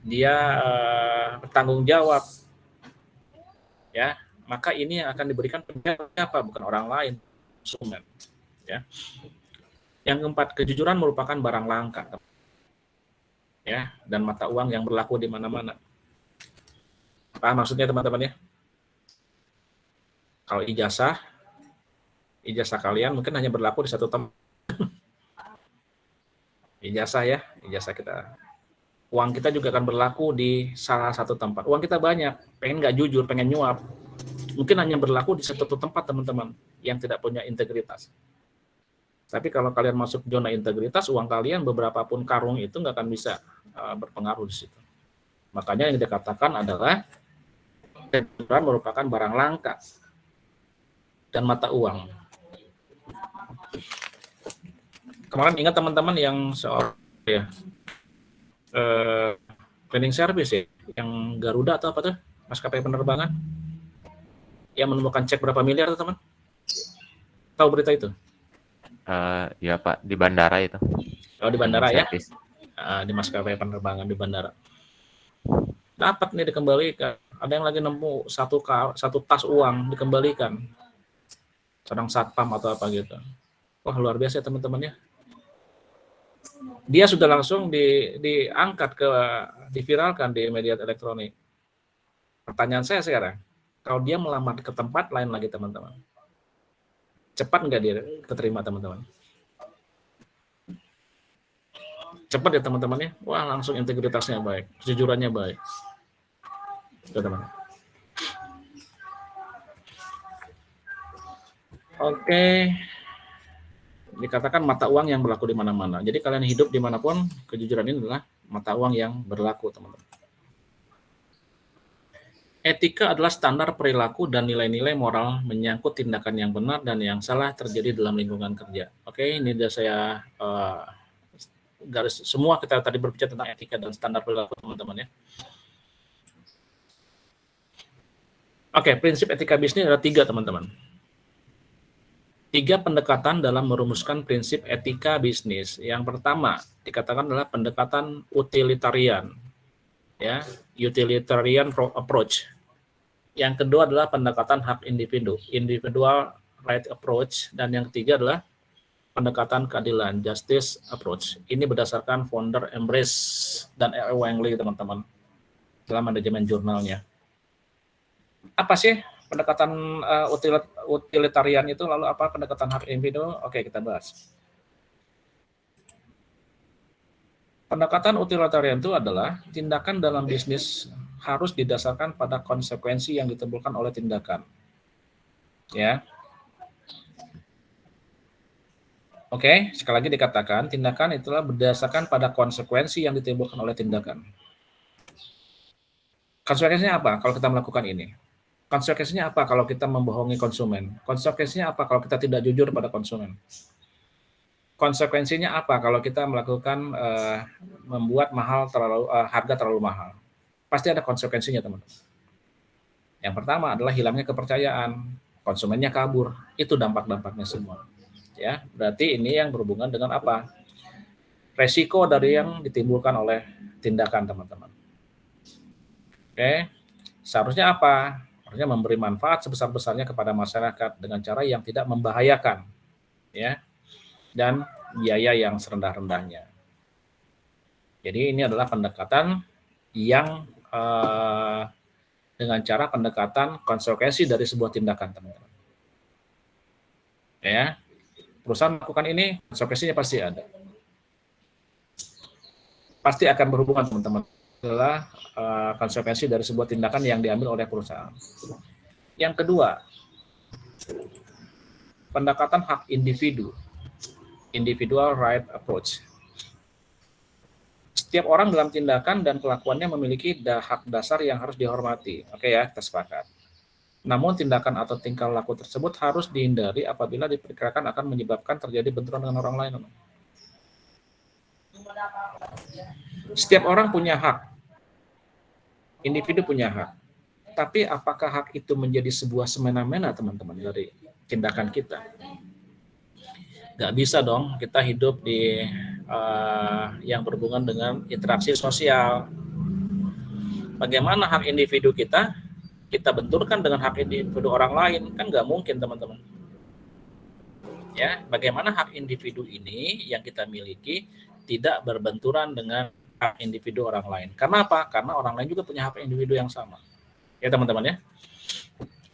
dia bertanggung jawab, ya, maka ini yang akan diberikan penilaian apa? Bukan orang lain, konsumen. Ya. Yang keempat, kejujuran merupakan barang langka, ya, dan mata uang yang berlaku di mana-mana. Apa maksudnya, teman-teman ya? Kalau ijazah kalian mungkin hanya berlaku di satu tempat. Ijazah kita. Uang kita juga akan berlaku di salah satu tempat. Uang kita banyak, pengen nggak jujur, pengen nyuap, mungkin hanya berlaku di satu tempat, teman-teman, yang tidak punya integritas. Tapi kalau kalian masuk zona integritas, uang kalian beberapa pun karung itu nggak akan bisa berpengaruh di situ. Makanya yang dikatakan adalah kejujuran merupakan barang langka dan mata uang. Kemarin ingat teman-teman yang seorang ya, cleaning service ya, yang Garuda atau apa tuh, maskapai penerbangan, yang menemukan cek berapa miliar tuh, teman? Tahu berita itu? Ya Pak, di bandara itu. Oh, di bandara ya? Service. Di maskapai penerbangan di bandara. Dapat nih dikembalikan. Ada yang lagi nemu satu tas uang dikembalikan. Sedang satpam atau apa gitu. Wah, luar biasa ya, teman-teman ya. Dia sudah langsung diangkat diviralkan di media elektronik. Pertanyaan saya sekarang, kalau dia melamar ke tempat lain lagi, teman-teman, cepat nggak dia keterima, teman-teman? Cepat ya, teman-teman ya. Wah, langsung integritasnya baik, kejujurannya baik. Teman-teman. Oke. Dikatakan mata uang yang berlaku di mana-mana. Jadi kalian hidup dimanapun, kejujuran ini adalah mata uang yang berlaku, teman-teman. Etika adalah standar perilaku dan nilai-nilai moral menyangkut tindakan yang benar dan yang salah terjadi dalam lingkungan kerja. Oke, ini sudah saya garis semua, kita tadi berbicara tentang etika dan standar perilaku, teman-teman ya. Oke, prinsip etika bisnis ada 3, teman-teman. 3 pendekatan dalam merumuskan prinsip etika bisnis. Yang pertama dikatakan adalah pendekatan utilitarian, ya, utilitarian approach. Yang kedua adalah pendekatan hak individu, individual right approach, dan yang ketiga adalah pendekatan keadilan, justice approach. Ini berdasarkan founder Embrace dan R. Wangley, teman-teman, dalam manajemen jurnalnya. Apa sih pendekatan utilitarian itu, lalu apa pendekatan hak individu? Oke, kita bahas. Pendekatan utilitarian itu adalah tindakan dalam bisnis harus didasarkan pada konsekuensi yang ditimbulkan oleh tindakan. Ya. Oke, sekali lagi dikatakan tindakan itulah berdasarkan pada konsekuensi yang ditimbulkan oleh tindakan. Konsekuensinya apa kalau kita melakukan ini? Konsekuensinya apa kalau kita membohongi konsumen? Konsekuensinya apa kalau kita tidak jujur pada konsumen? konsekuensinya apa kalau kita melakukan membuat harga terlalu mahal? Pasti ada konsekuensinya, teman-teman. Yang pertama adalah hilangnya kepercayaan, konsumennya kabur. Itu dampak-dampaknya semua. Ya, berarti ini yang berhubungan dengan apa? Resiko dari yang ditimbulkan oleh tindakan, teman-teman. Oke, seharusnya apa? Harusnya memberi manfaat sebesar-besarnya kepada masyarakat dengan cara yang tidak membahayakan, ya, dan biaya yang serendah-rendahnya. Jadi ini adalah pendekatan yang dengan cara pendekatan konsekuensi dari sebuah tindakan, teman-teman. Ya, perusahaan melakukan ini, konsekuensinya pasti ada. Pasti akan berhubungan, teman-teman. Adalah konsekuensi dari sebuah tindakan yang diambil oleh perusahaan. Yang kedua, pendekatan hak individu, individual right approach. Setiap orang dalam tindakan dan kelakuannya memiliki hak dasar yang harus dihormati. Oke ya, kita sepakat. Namun tindakan atau tingkah laku tersebut harus dihindari apabila diperkirakan akan menyebabkan terjadi benturan dengan orang lain. Setiap orang punya hak, individu punya hak. Tapi apakah hak itu menjadi sebuah semena-mena, teman-teman, dari tindakan kita? Nggak bisa dong kita hidup di yang berhubungan dengan interaksi sosial. Bagaimana hak individu kita benturkan dengan hak individu orang lain? Kan nggak mungkin, teman-teman. Ya, bagaimana hak individu ini yang kita miliki tidak berbenturan dengan hak individu orang lain. Karena apa? Karena orang lain juga punya hak individu yang sama. Ya, teman-teman ya.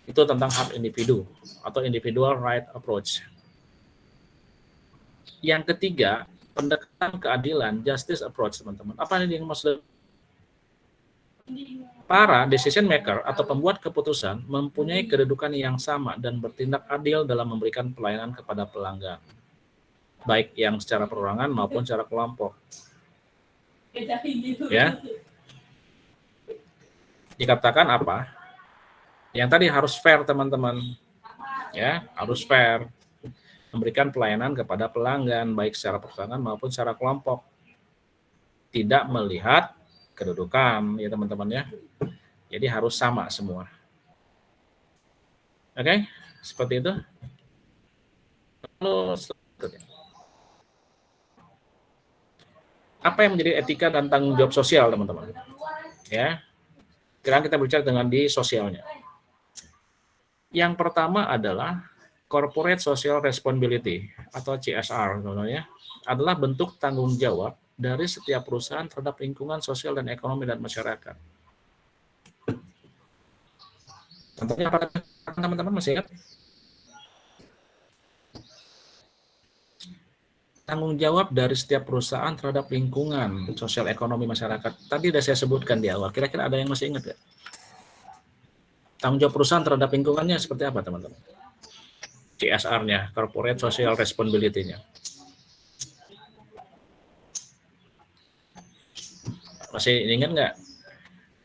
Itu tentang hak individu atau individual right approach. Yang ketiga, pendekatan keadilan, justice approach, teman-teman. Apa ini yang maksud? Para decision maker atau pembuat keputusan mempunyai kedudukan yang sama dan bertindak adil dalam memberikan pelayanan kepada pelanggan, baik yang secara perorangan maupun secara kelompok. Ya, dikatakan apa? Yang tadi harus fair, teman-teman. Ya, harus fair. Memberikan pelayanan kepada pelanggan, baik secara perorangan maupun secara kelompok. Tidak melihat kedudukan, ya teman-teman ya. Jadi harus sama semua. Oke, seperti itu. Lalu selanjutnya. Apa yang menjadi etika dan tanggung jawab sosial, teman-teman? Ya, sekarang kita bicara dengan di sosialnya. Yang pertama adalah Corporate Social Responsibility atau CSR, sebenarnya adalah bentuk tanggung jawab dari setiap perusahaan terhadap lingkungan sosial dan ekonomi dan masyarakat. Contohnya apa, teman-teman, masih ingat? Tanggung jawab dari setiap perusahaan terhadap lingkungan sosial ekonomi masyarakat. Tadi sudah saya sebutkan di awal. Kira-kira ada yang masih ingat ya? Tanggung jawab perusahaan terhadap lingkungannya seperti apa, teman-teman? CSR-nya, Corporate Social Responsibility-nya. Masih ingat nggak?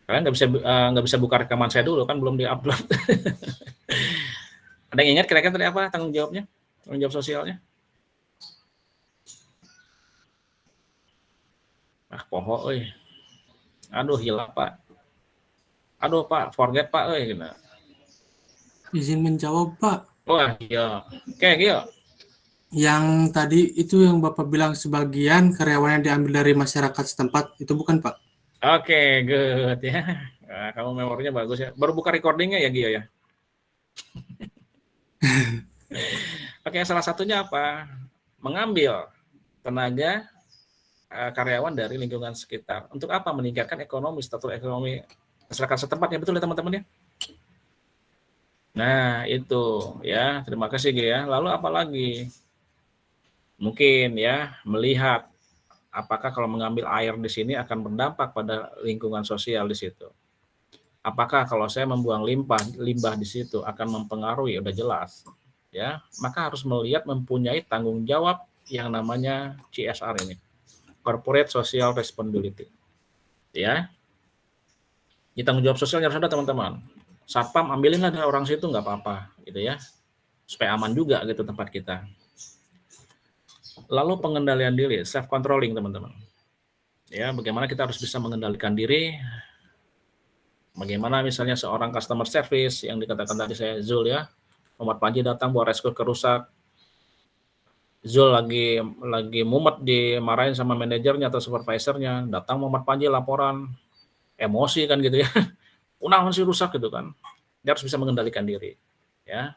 Kalian nggak bisa buka rekaman saya dulu, kan belum di-upload. Ada yang ingat kira-kira tadi apa tanggung jawabnya? Tanggung jawab sosialnya? Poho, aduh hilang Pak. Aduh Pak, forget Pak, gitu. Izin menjawab, Pak. Wah, iya. Oke, iya. Yang tadi itu yang Bapak bilang sebagian karyawan yang diambil dari masyarakat setempat, itu bukan, Pak? Oke, good ya. Nah, kamu memorinya bagus ya. Baru buka recordingnya ya, Gio ya? Oke, salah satunya apa? Mengambil tenaga karyawan dari lingkungan sekitar. Untuk apa? Meningkatkan ekonomi, status ekonomi masyarakat setempat ya, betul ya teman-teman ya? Nah, itu ya. Terima kasih Gio ya. Lalu apa lagi? Mungkin ya, melihat apakah kalau mengambil air di sini akan berdampak pada lingkungan sosial di situ. Apakah kalau saya membuang limbah di situ akan mempengaruhi, udah jelas. Ya, maka harus melihat mempunyai tanggung jawab yang namanya CSR ini. Corporate Social Responsibility. Ya. Di tanggung jawab sosialnya harus ada, teman-teman. Satpam ambilin dari orang situ nggak apa-apa gitu ya, supaya aman juga gitu tempat kita. Lalu pengendalian diri, self controlling teman-teman. Ya, bagaimana kita harus bisa mengendalikan diri. Bagaimana misalnya seorang customer service yang dikatakan tadi saya Zul ya, Muhammad Panji datang bawa rescue kerusak, Zul lagi mumet dimarahin sama manajernya atau supervisornya, datang Muhammad Panji laporan, emosi kan gitu ya, unahan sih rusak gitu kan. Dia harus bisa mengendalikan diri, ya.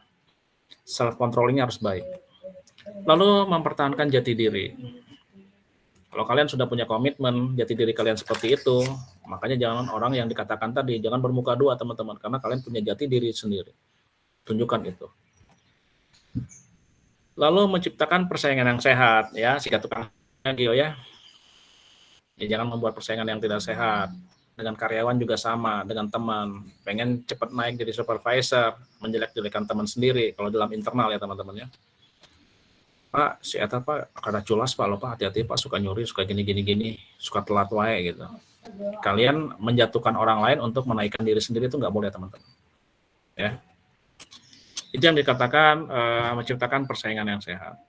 Self controllingnya harus baik. Lalu mempertahankan jati diri. Kalau kalian sudah punya komitmen jati diri kalian seperti itu, makanya jangan orang yang dikatakan tadi, jangan bermuka dua teman-teman, karena kalian punya jati diri sendiri. Tunjukkan itu. Lalu menciptakan persaingan yang sehat, ya, sikat tukang Gio ya. Ya, jangan membuat persaingan yang tidak sehat. Dengan karyawan juga sama, dengan teman. Pengen cepat naik jadi supervisor, menjelek-jelekan teman sendiri, kalau dalam internal ya teman-teman ya. Pak, si Eta Pak, kada culas Pak, lo Pak, hati-hati Pak, suka nyuri, suka gini, suka telat wae gitu. Kalian menjatuhkan orang lain untuk menaikkan diri sendiri itu nggak boleh teman-teman. Ya. Itu yang dikatakan menciptakan persaingan yang sehat.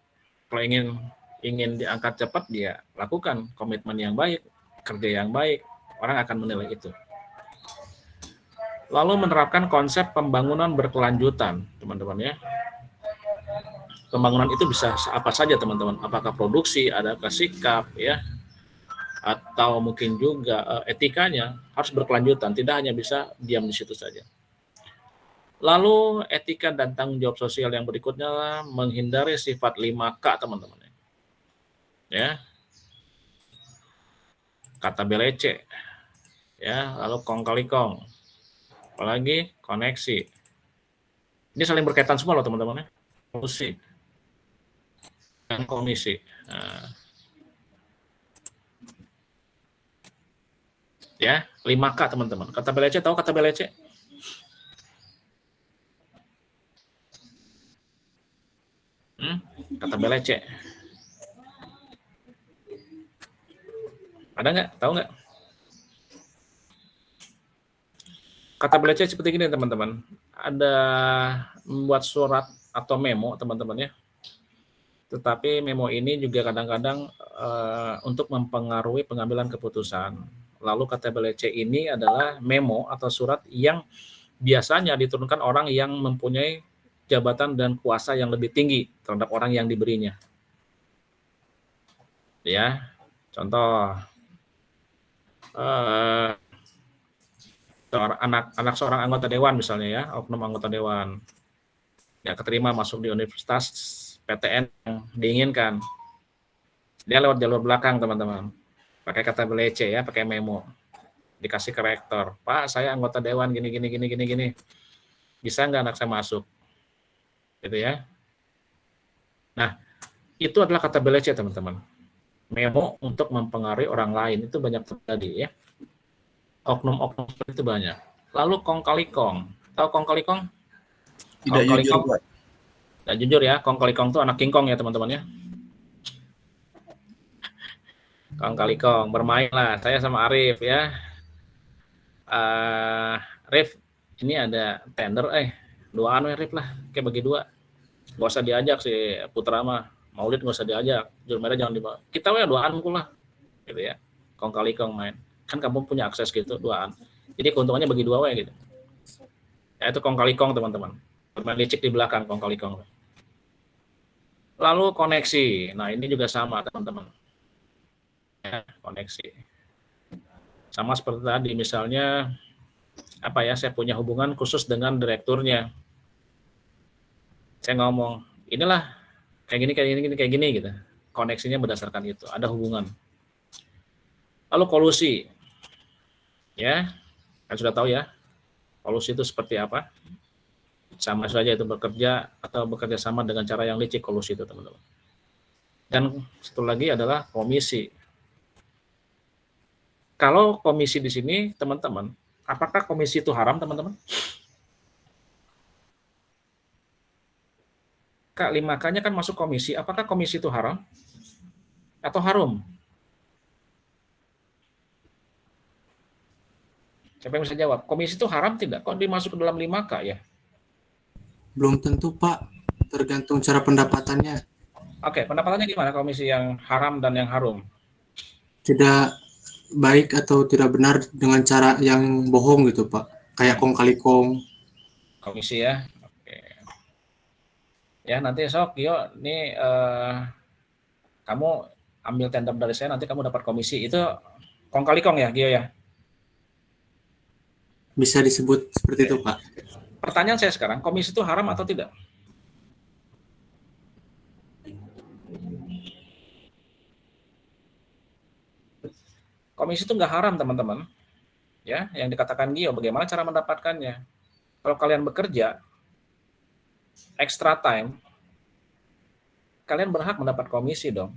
Kalau ingin diangkat cepat, dia lakukan komitmen yang baik, kerja yang baik, orang akan menilai itu. Lalu menerapkan konsep pembangunan berkelanjutan, teman-teman ya. Pembangunan itu bisa apa saja teman-teman, apakah produksi, adakah sikap ya, atau mungkin juga etikanya harus berkelanjutan, tidak hanya bisa diam di situ saja. Lalu etika dan tanggung jawab sosial yang berikutnya adalah menghindari sifat 5K teman-teman. Ya. Kata belece. Ya, lalu kong kali kong. Apalagi koneksi. Ini saling berkaitan semua loh teman-teman ya. Komisi. Dan komisi. Nah. Ya, 5K teman-teman. Kata belece, tahu kata belece? Kata belece. Ada nggak? Tahu nggak? Kata belece seperti gini teman-teman. Ada membuat surat atau memo teman-teman ya. Tetapi memo ini juga kadang-kadang untuk mempengaruhi pengambilan keputusan. Lalu kata belece ini adalah memo atau surat yang biasanya diturunkan orang yang mempunyai jabatan dan kuasa yang lebih tinggi terhadap orang yang diberinya. Ya, contoh anak seorang anggota dewan misalnya ya, oknum anggota dewan ya keterima masuk di universitas PTN yang diinginkan. Dia lewat jalur belakang teman-teman, pakai kata belece ya, pakai memo, dikasih ke rektor, Pak saya anggota dewan gini, bisa nggak anak saya masuk? Gitu ya. Nah, itu adalah kata belece teman-teman. Memo untuk mempengaruhi orang lain itu banyak terjadi ya. Oknum-oknum itu banyak. Lalu kong kali kong. Tahu kong kali kong? Tidak jujur, Pak. Tidak jujur ya. Kong kali kong itu anak King Kong ya teman-teman ya. Kong kali kong, bermain lah. Saya sama Arif ya. Arif, ini ada tender duaan Rip lah, kayak bagi dua. Gak usah diajak si Putra mah, Maulid gak usah diajak, jur merah jangan dibawa. Kita duaan lah, gitu ya. Kong kali kong main. Kan kamu punya akses gitu, duaan. Jadi keuntungannya bagi dua gitu. Ya itu kong kali kong teman-teman. Bermain licik di belakang kong kali kong. Lalu koneksi. Nah ini juga sama teman-teman. Ya, koneksi. Sama seperti tadi misalnya saya punya hubungan khusus dengan direkturnya. Saya ngomong, inilah kayak gini gitu. Koneksinya berdasarkan itu, ada hubungan. Lalu kolusi. Ya, kan sudah tahu ya. Kolusi itu seperti apa? Sama saja itu bekerja atau bekerja sama dengan cara yang licik, kolusi itu, teman-teman. Dan satu lagi adalah komisi. Kalau komisi di sini, teman-teman, apakah komisi itu haram, teman-teman? Kak, 5K-nya kan masuk komisi. Apakah komisi itu haram? Atau harum? Siapa yang bisa jawab? Komisi itu haram tidak? Kok dimasuk ke dalam 5K ya? Belum tentu, Pak. Tergantung cara pendapatannya. Oke, pendapatannya gimana komisi yang haram dan yang harum? Tidak baik atau tidak benar dengan cara yang bohong gitu Pak. Kayak kong kali kong. Komisi ya. Oke. Ya, nanti esok Gio, ini kamu ambil tender dari saya, nanti kamu dapat komisi. Itu kong kali kong ya, Gio ya? Bisa disebut seperti itu Pak. Pertanyaan saya sekarang, komisi itu haram atau tidak? Komisi itu nggak haram, teman-teman. Ya, yang dikatakan Gio, bagaimana cara mendapatkannya? Kalau kalian bekerja extra time, kalian berhak mendapat komisi dong.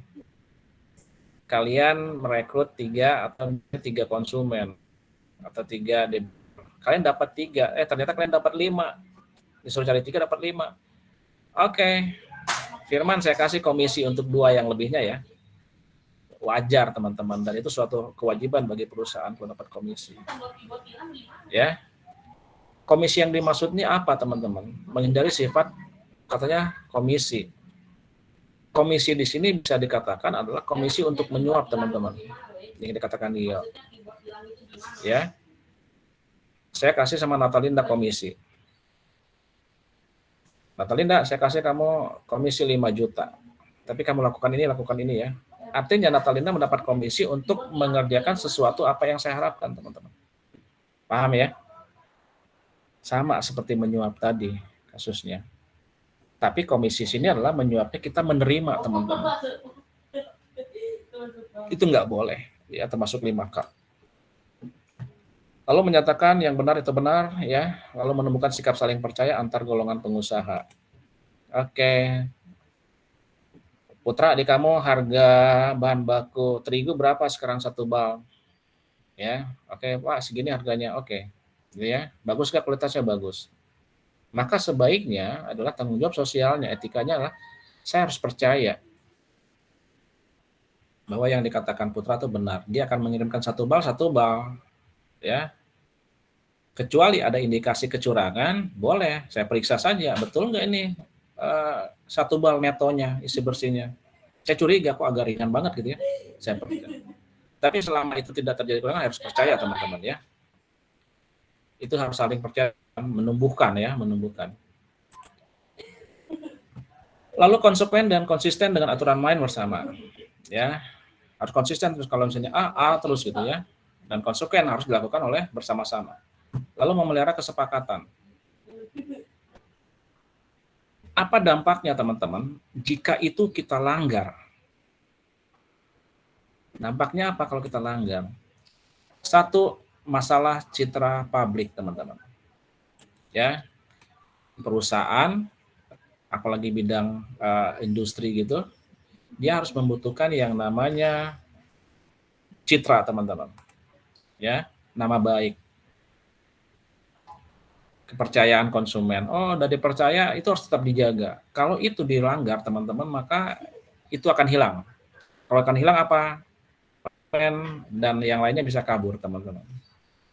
Kalian merekrut 3 atau 3 konsumen atau 3 kalian dapat 3, ternyata kalian dapat 5. Disuruh cari 3 dapat 5. Oke. Firman, saya kasih komisi untuk 2 yang lebihnya ya. Wajar teman-teman, dan itu suatu kewajiban bagi perusahaan untuk dapat komisi. Ya. Komisi yang dimaksud ini apa teman-teman? Menghindari sifat katanya komisi. Komisi di sini bisa dikatakan adalah komisi untuk menyuap teman-teman. Yang dikatakan dia. Ya. Saya kasih sama Natalinda komisi. Natalinda, saya kasih kamu komisi 5 juta. Tapi kamu lakukan ini ya. Artinya Natalinda mendapat komisi untuk mengerjakan sesuatu apa yang saya harapkan, teman-teman. Paham ya? Sama seperti menyuap tadi kasusnya. Tapi komisi sini adalah menyuapnya kita menerima, teman-teman. Itu nggak boleh, ya, termasuk 5K. Lalu menyatakan yang benar itu benar, ya. Lalu menemukan sikap saling percaya antar golongan pengusaha. Oke. Putra, di kamu harga bahan baku terigu berapa sekarang 1 bal? Ya, oke Pak, segini harganya, oke. Gitu ya. Bagus nggak kualitasnya? Bagus. Maka sebaiknya adalah tanggung jawab sosialnya, etikanya adalah saya harus percaya bahwa yang dikatakan Putra itu benar. Dia akan mengirimkan 1 bal, ya. Kecuali ada indikasi kecurangan, boleh saya periksa saja, betul nggak ini 1 bal netonya, isi bersihnya. Saya curiga kok agak ringan banget gitu ya. Saya periksa. Tapi selama itu tidak terjadi kecurangan, harus percaya teman-teman ya. Itu harus saling percaya, menumbuhkan. Lalu konsekuen dan konsisten dengan aturan main bersama. Ya. Harus konsisten terus, kalau misalnya A terus gitu ya. Dan konsekuen harus dilakukan oleh bersama-sama. Lalu memelihara kesepakatan. Apa dampaknya teman-teman jika itu kita langgar? Dampaknya apa kalau kita langgar? 1, masalah citra publik teman-teman. Ya, perusahaan, apalagi bidang industri gitu, dia harus membutuhkan yang namanya citra teman-teman. Ya, nama baik. Kepercayaan konsumen. Oh, udah dipercaya, itu harus tetap dijaga. Kalau itu dilanggar teman-teman, maka itu akan hilang. Kalau akan hilang apa? Dan yang lainnya bisa kabur teman-teman.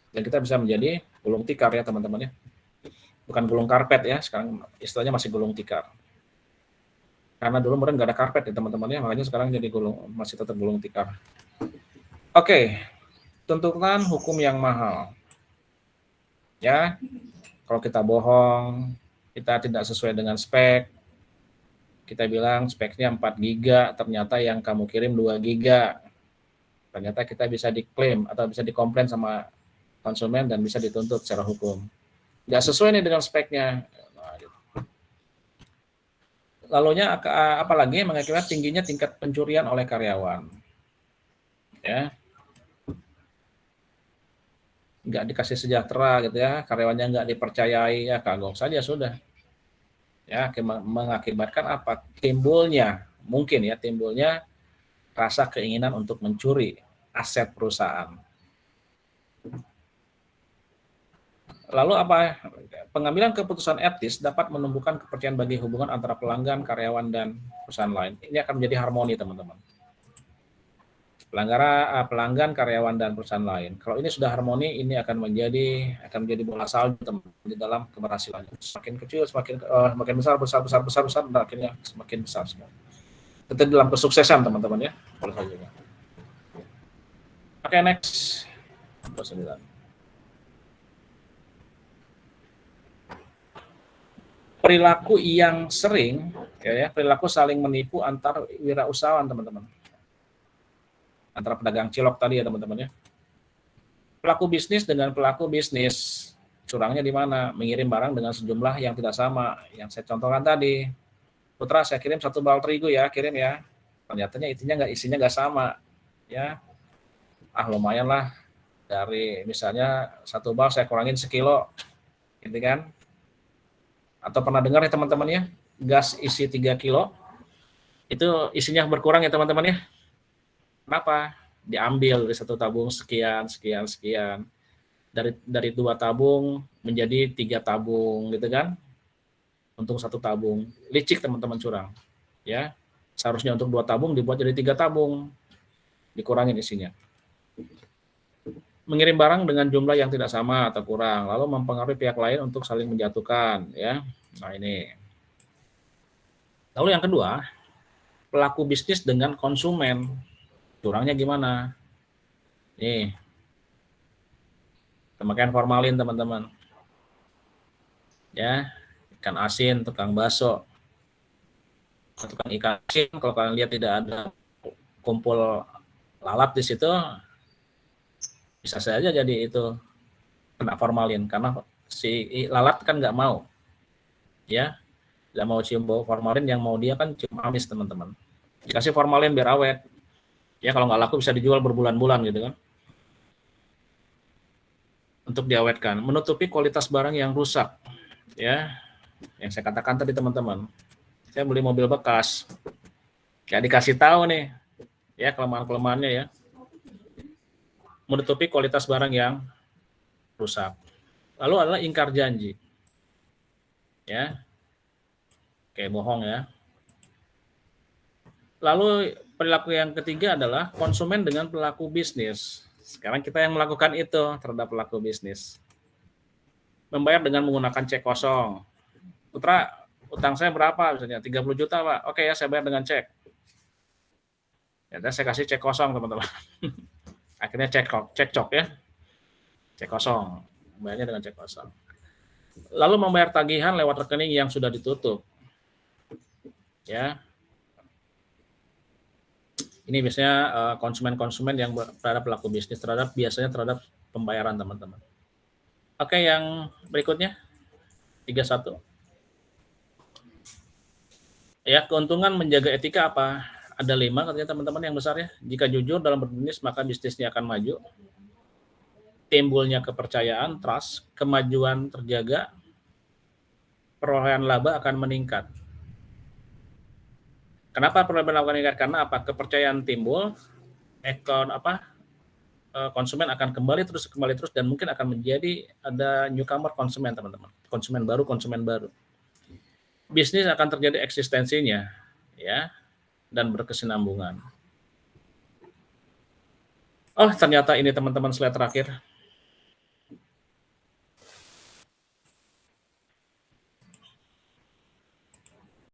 Dan kita bisa menjadi gulung tikar ya teman-teman ya. Bukan gulung karpet ya, sekarang istilahnya masih gulung tikar. Karena dulu mungkin nggak ada karpet ya teman-teman ya, makanya sekarang jadi masih tetap gulung tikar. Oke, tuntutan hukum yang mahal. Ya, kalau kita bohong, kita tidak sesuai dengan spek, kita bilang speknya 4 giga, ternyata yang kamu kirim 2 giga. Ternyata kita bisa diklaim atau bisa dikomplain sama konsumen dan bisa dituntut secara hukum. Nggak sesuai nih dengan speknya. Lalunya apalagi mengakibatkan tingginya tingkat pencurian oleh karyawan. Ya. Nggak dikasih sejahtera gitu ya, karyawannya nggak dipercayai, ya kagok saja sudah. Ya, mengakibatkan apa? Timbulnya rasa keinginan untuk mencuri aset perusahaan. Lalu apa? Pengambilan keputusan etis dapat menumbuhkan kepercayaan bagi hubungan antara pelanggan, karyawan, dan perusahaan lain. Ini akan menjadi harmoni, teman-teman. Pelanggan, karyawan, dan perusahaan lain. Kalau ini sudah harmoni, ini akan menjadi bola salju di dalam keberhasilan. Semakin kecil, semakin besar, dan akhirnya semakin besar. Itu dalam kesuksesan teman-teman ya. Oke, next. 29. Perilaku yang sering, perilaku saling menipu antar wirausahawan teman-teman. Antara pedagang cilok tadi ya teman-teman ya. Pelaku bisnis dengan pelaku bisnis, curangnya di mana? Mengirim barang dengan sejumlah yang tidak sama. Yang saya contohkan tadi, Putra saya kirim 1 bal terigu ya, kirim ya. Ternyata isinya nggak sama, ya. Lumayan lah, dari misalnya 1 bal saya kurangin sekilo, gitu kan. Atau pernah dengar ya teman-teman ya, gas isi 3 kilo, itu isinya berkurang ya teman-teman ya. Kenapa? Diambil dari 1 tabung sekian. Dari 2 tabung menjadi 3 tabung, gitu kan. Untuk 1 tabung. Licik teman-teman curang. Ya, seharusnya untuk 2 tabung dibuat jadi 3 tabung. Dikurangin isinya. Mengirim barang dengan jumlah yang tidak sama atau kurang, lalu mempengaruhi pihak lain untuk saling menjatuhkan, ya. Nah, ini. Lalu yang kedua, pelaku bisnis dengan konsumen. Curangnya gimana? Nih. Pemakaian formalin, teman-teman. Ya, ikan asin, tukang bakso. Tukang ikan asin, kalau kalian lihat tidak ada kumpul lalat di situ, bisa saja jadi itu kena formalin karena si lalat kan nggak mau, ya, nggak mau cium bau formalin, yang mau dia kan cium amis teman-teman. Dikasih formalin biar awet, ya kalau nggak laku bisa dijual berbulan-bulan gitu kan, untuk diawetkan, menutupi kualitas barang yang rusak, ya, yang saya katakan tadi teman-teman. Saya beli mobil bekas, kayak dikasih tahu nih, ya kelemahan-kelemahannya ya. Menutupi kualitas barang yang rusak. Lalu adalah ingkar janji. Ya. Kayak bohong ya. Lalu perilaku yang ketiga adalah konsumen dengan pelaku bisnis. Sekarang kita yang melakukan itu terhadap pelaku bisnis. Membayar dengan menggunakan cek kosong. Putra, utang saya berapa? Misalnya 30 juta, Pak. Oke ya, saya bayar dengan cek. Ya, saya kasih cek kosong, teman-teman. Akhirnya cekcok ya, cek kosong, bayarnya dengan cek kosong. Lalu membayar tagihan lewat rekening yang sudah ditutup, ya. Ini biasanya konsumen-konsumen yang terhadap pelaku bisnis, biasanya terhadap pembayaran teman-teman. Oke, yang berikutnya 31. Ya, keuntungan menjaga etika apa? Ada 5 katanya teman-teman yang besar ya. Jika jujur dalam berbisnis, maka bisnisnya akan maju. Timbulnya kepercayaan, trust, kemajuan terjaga, perolehan laba akan meningkat. Kenapa perolehan laba akan meningkat? Karena apa? Kepercayaan timbul, konsumen akan kembali terus dan mungkin akan menjadi ada newcomer konsumen teman-teman. Konsumen baru. Bisnis akan terjadi eksistensinya, ya. Dan berkesinambungan. Oh, ternyata ini teman-teman slide terakhir.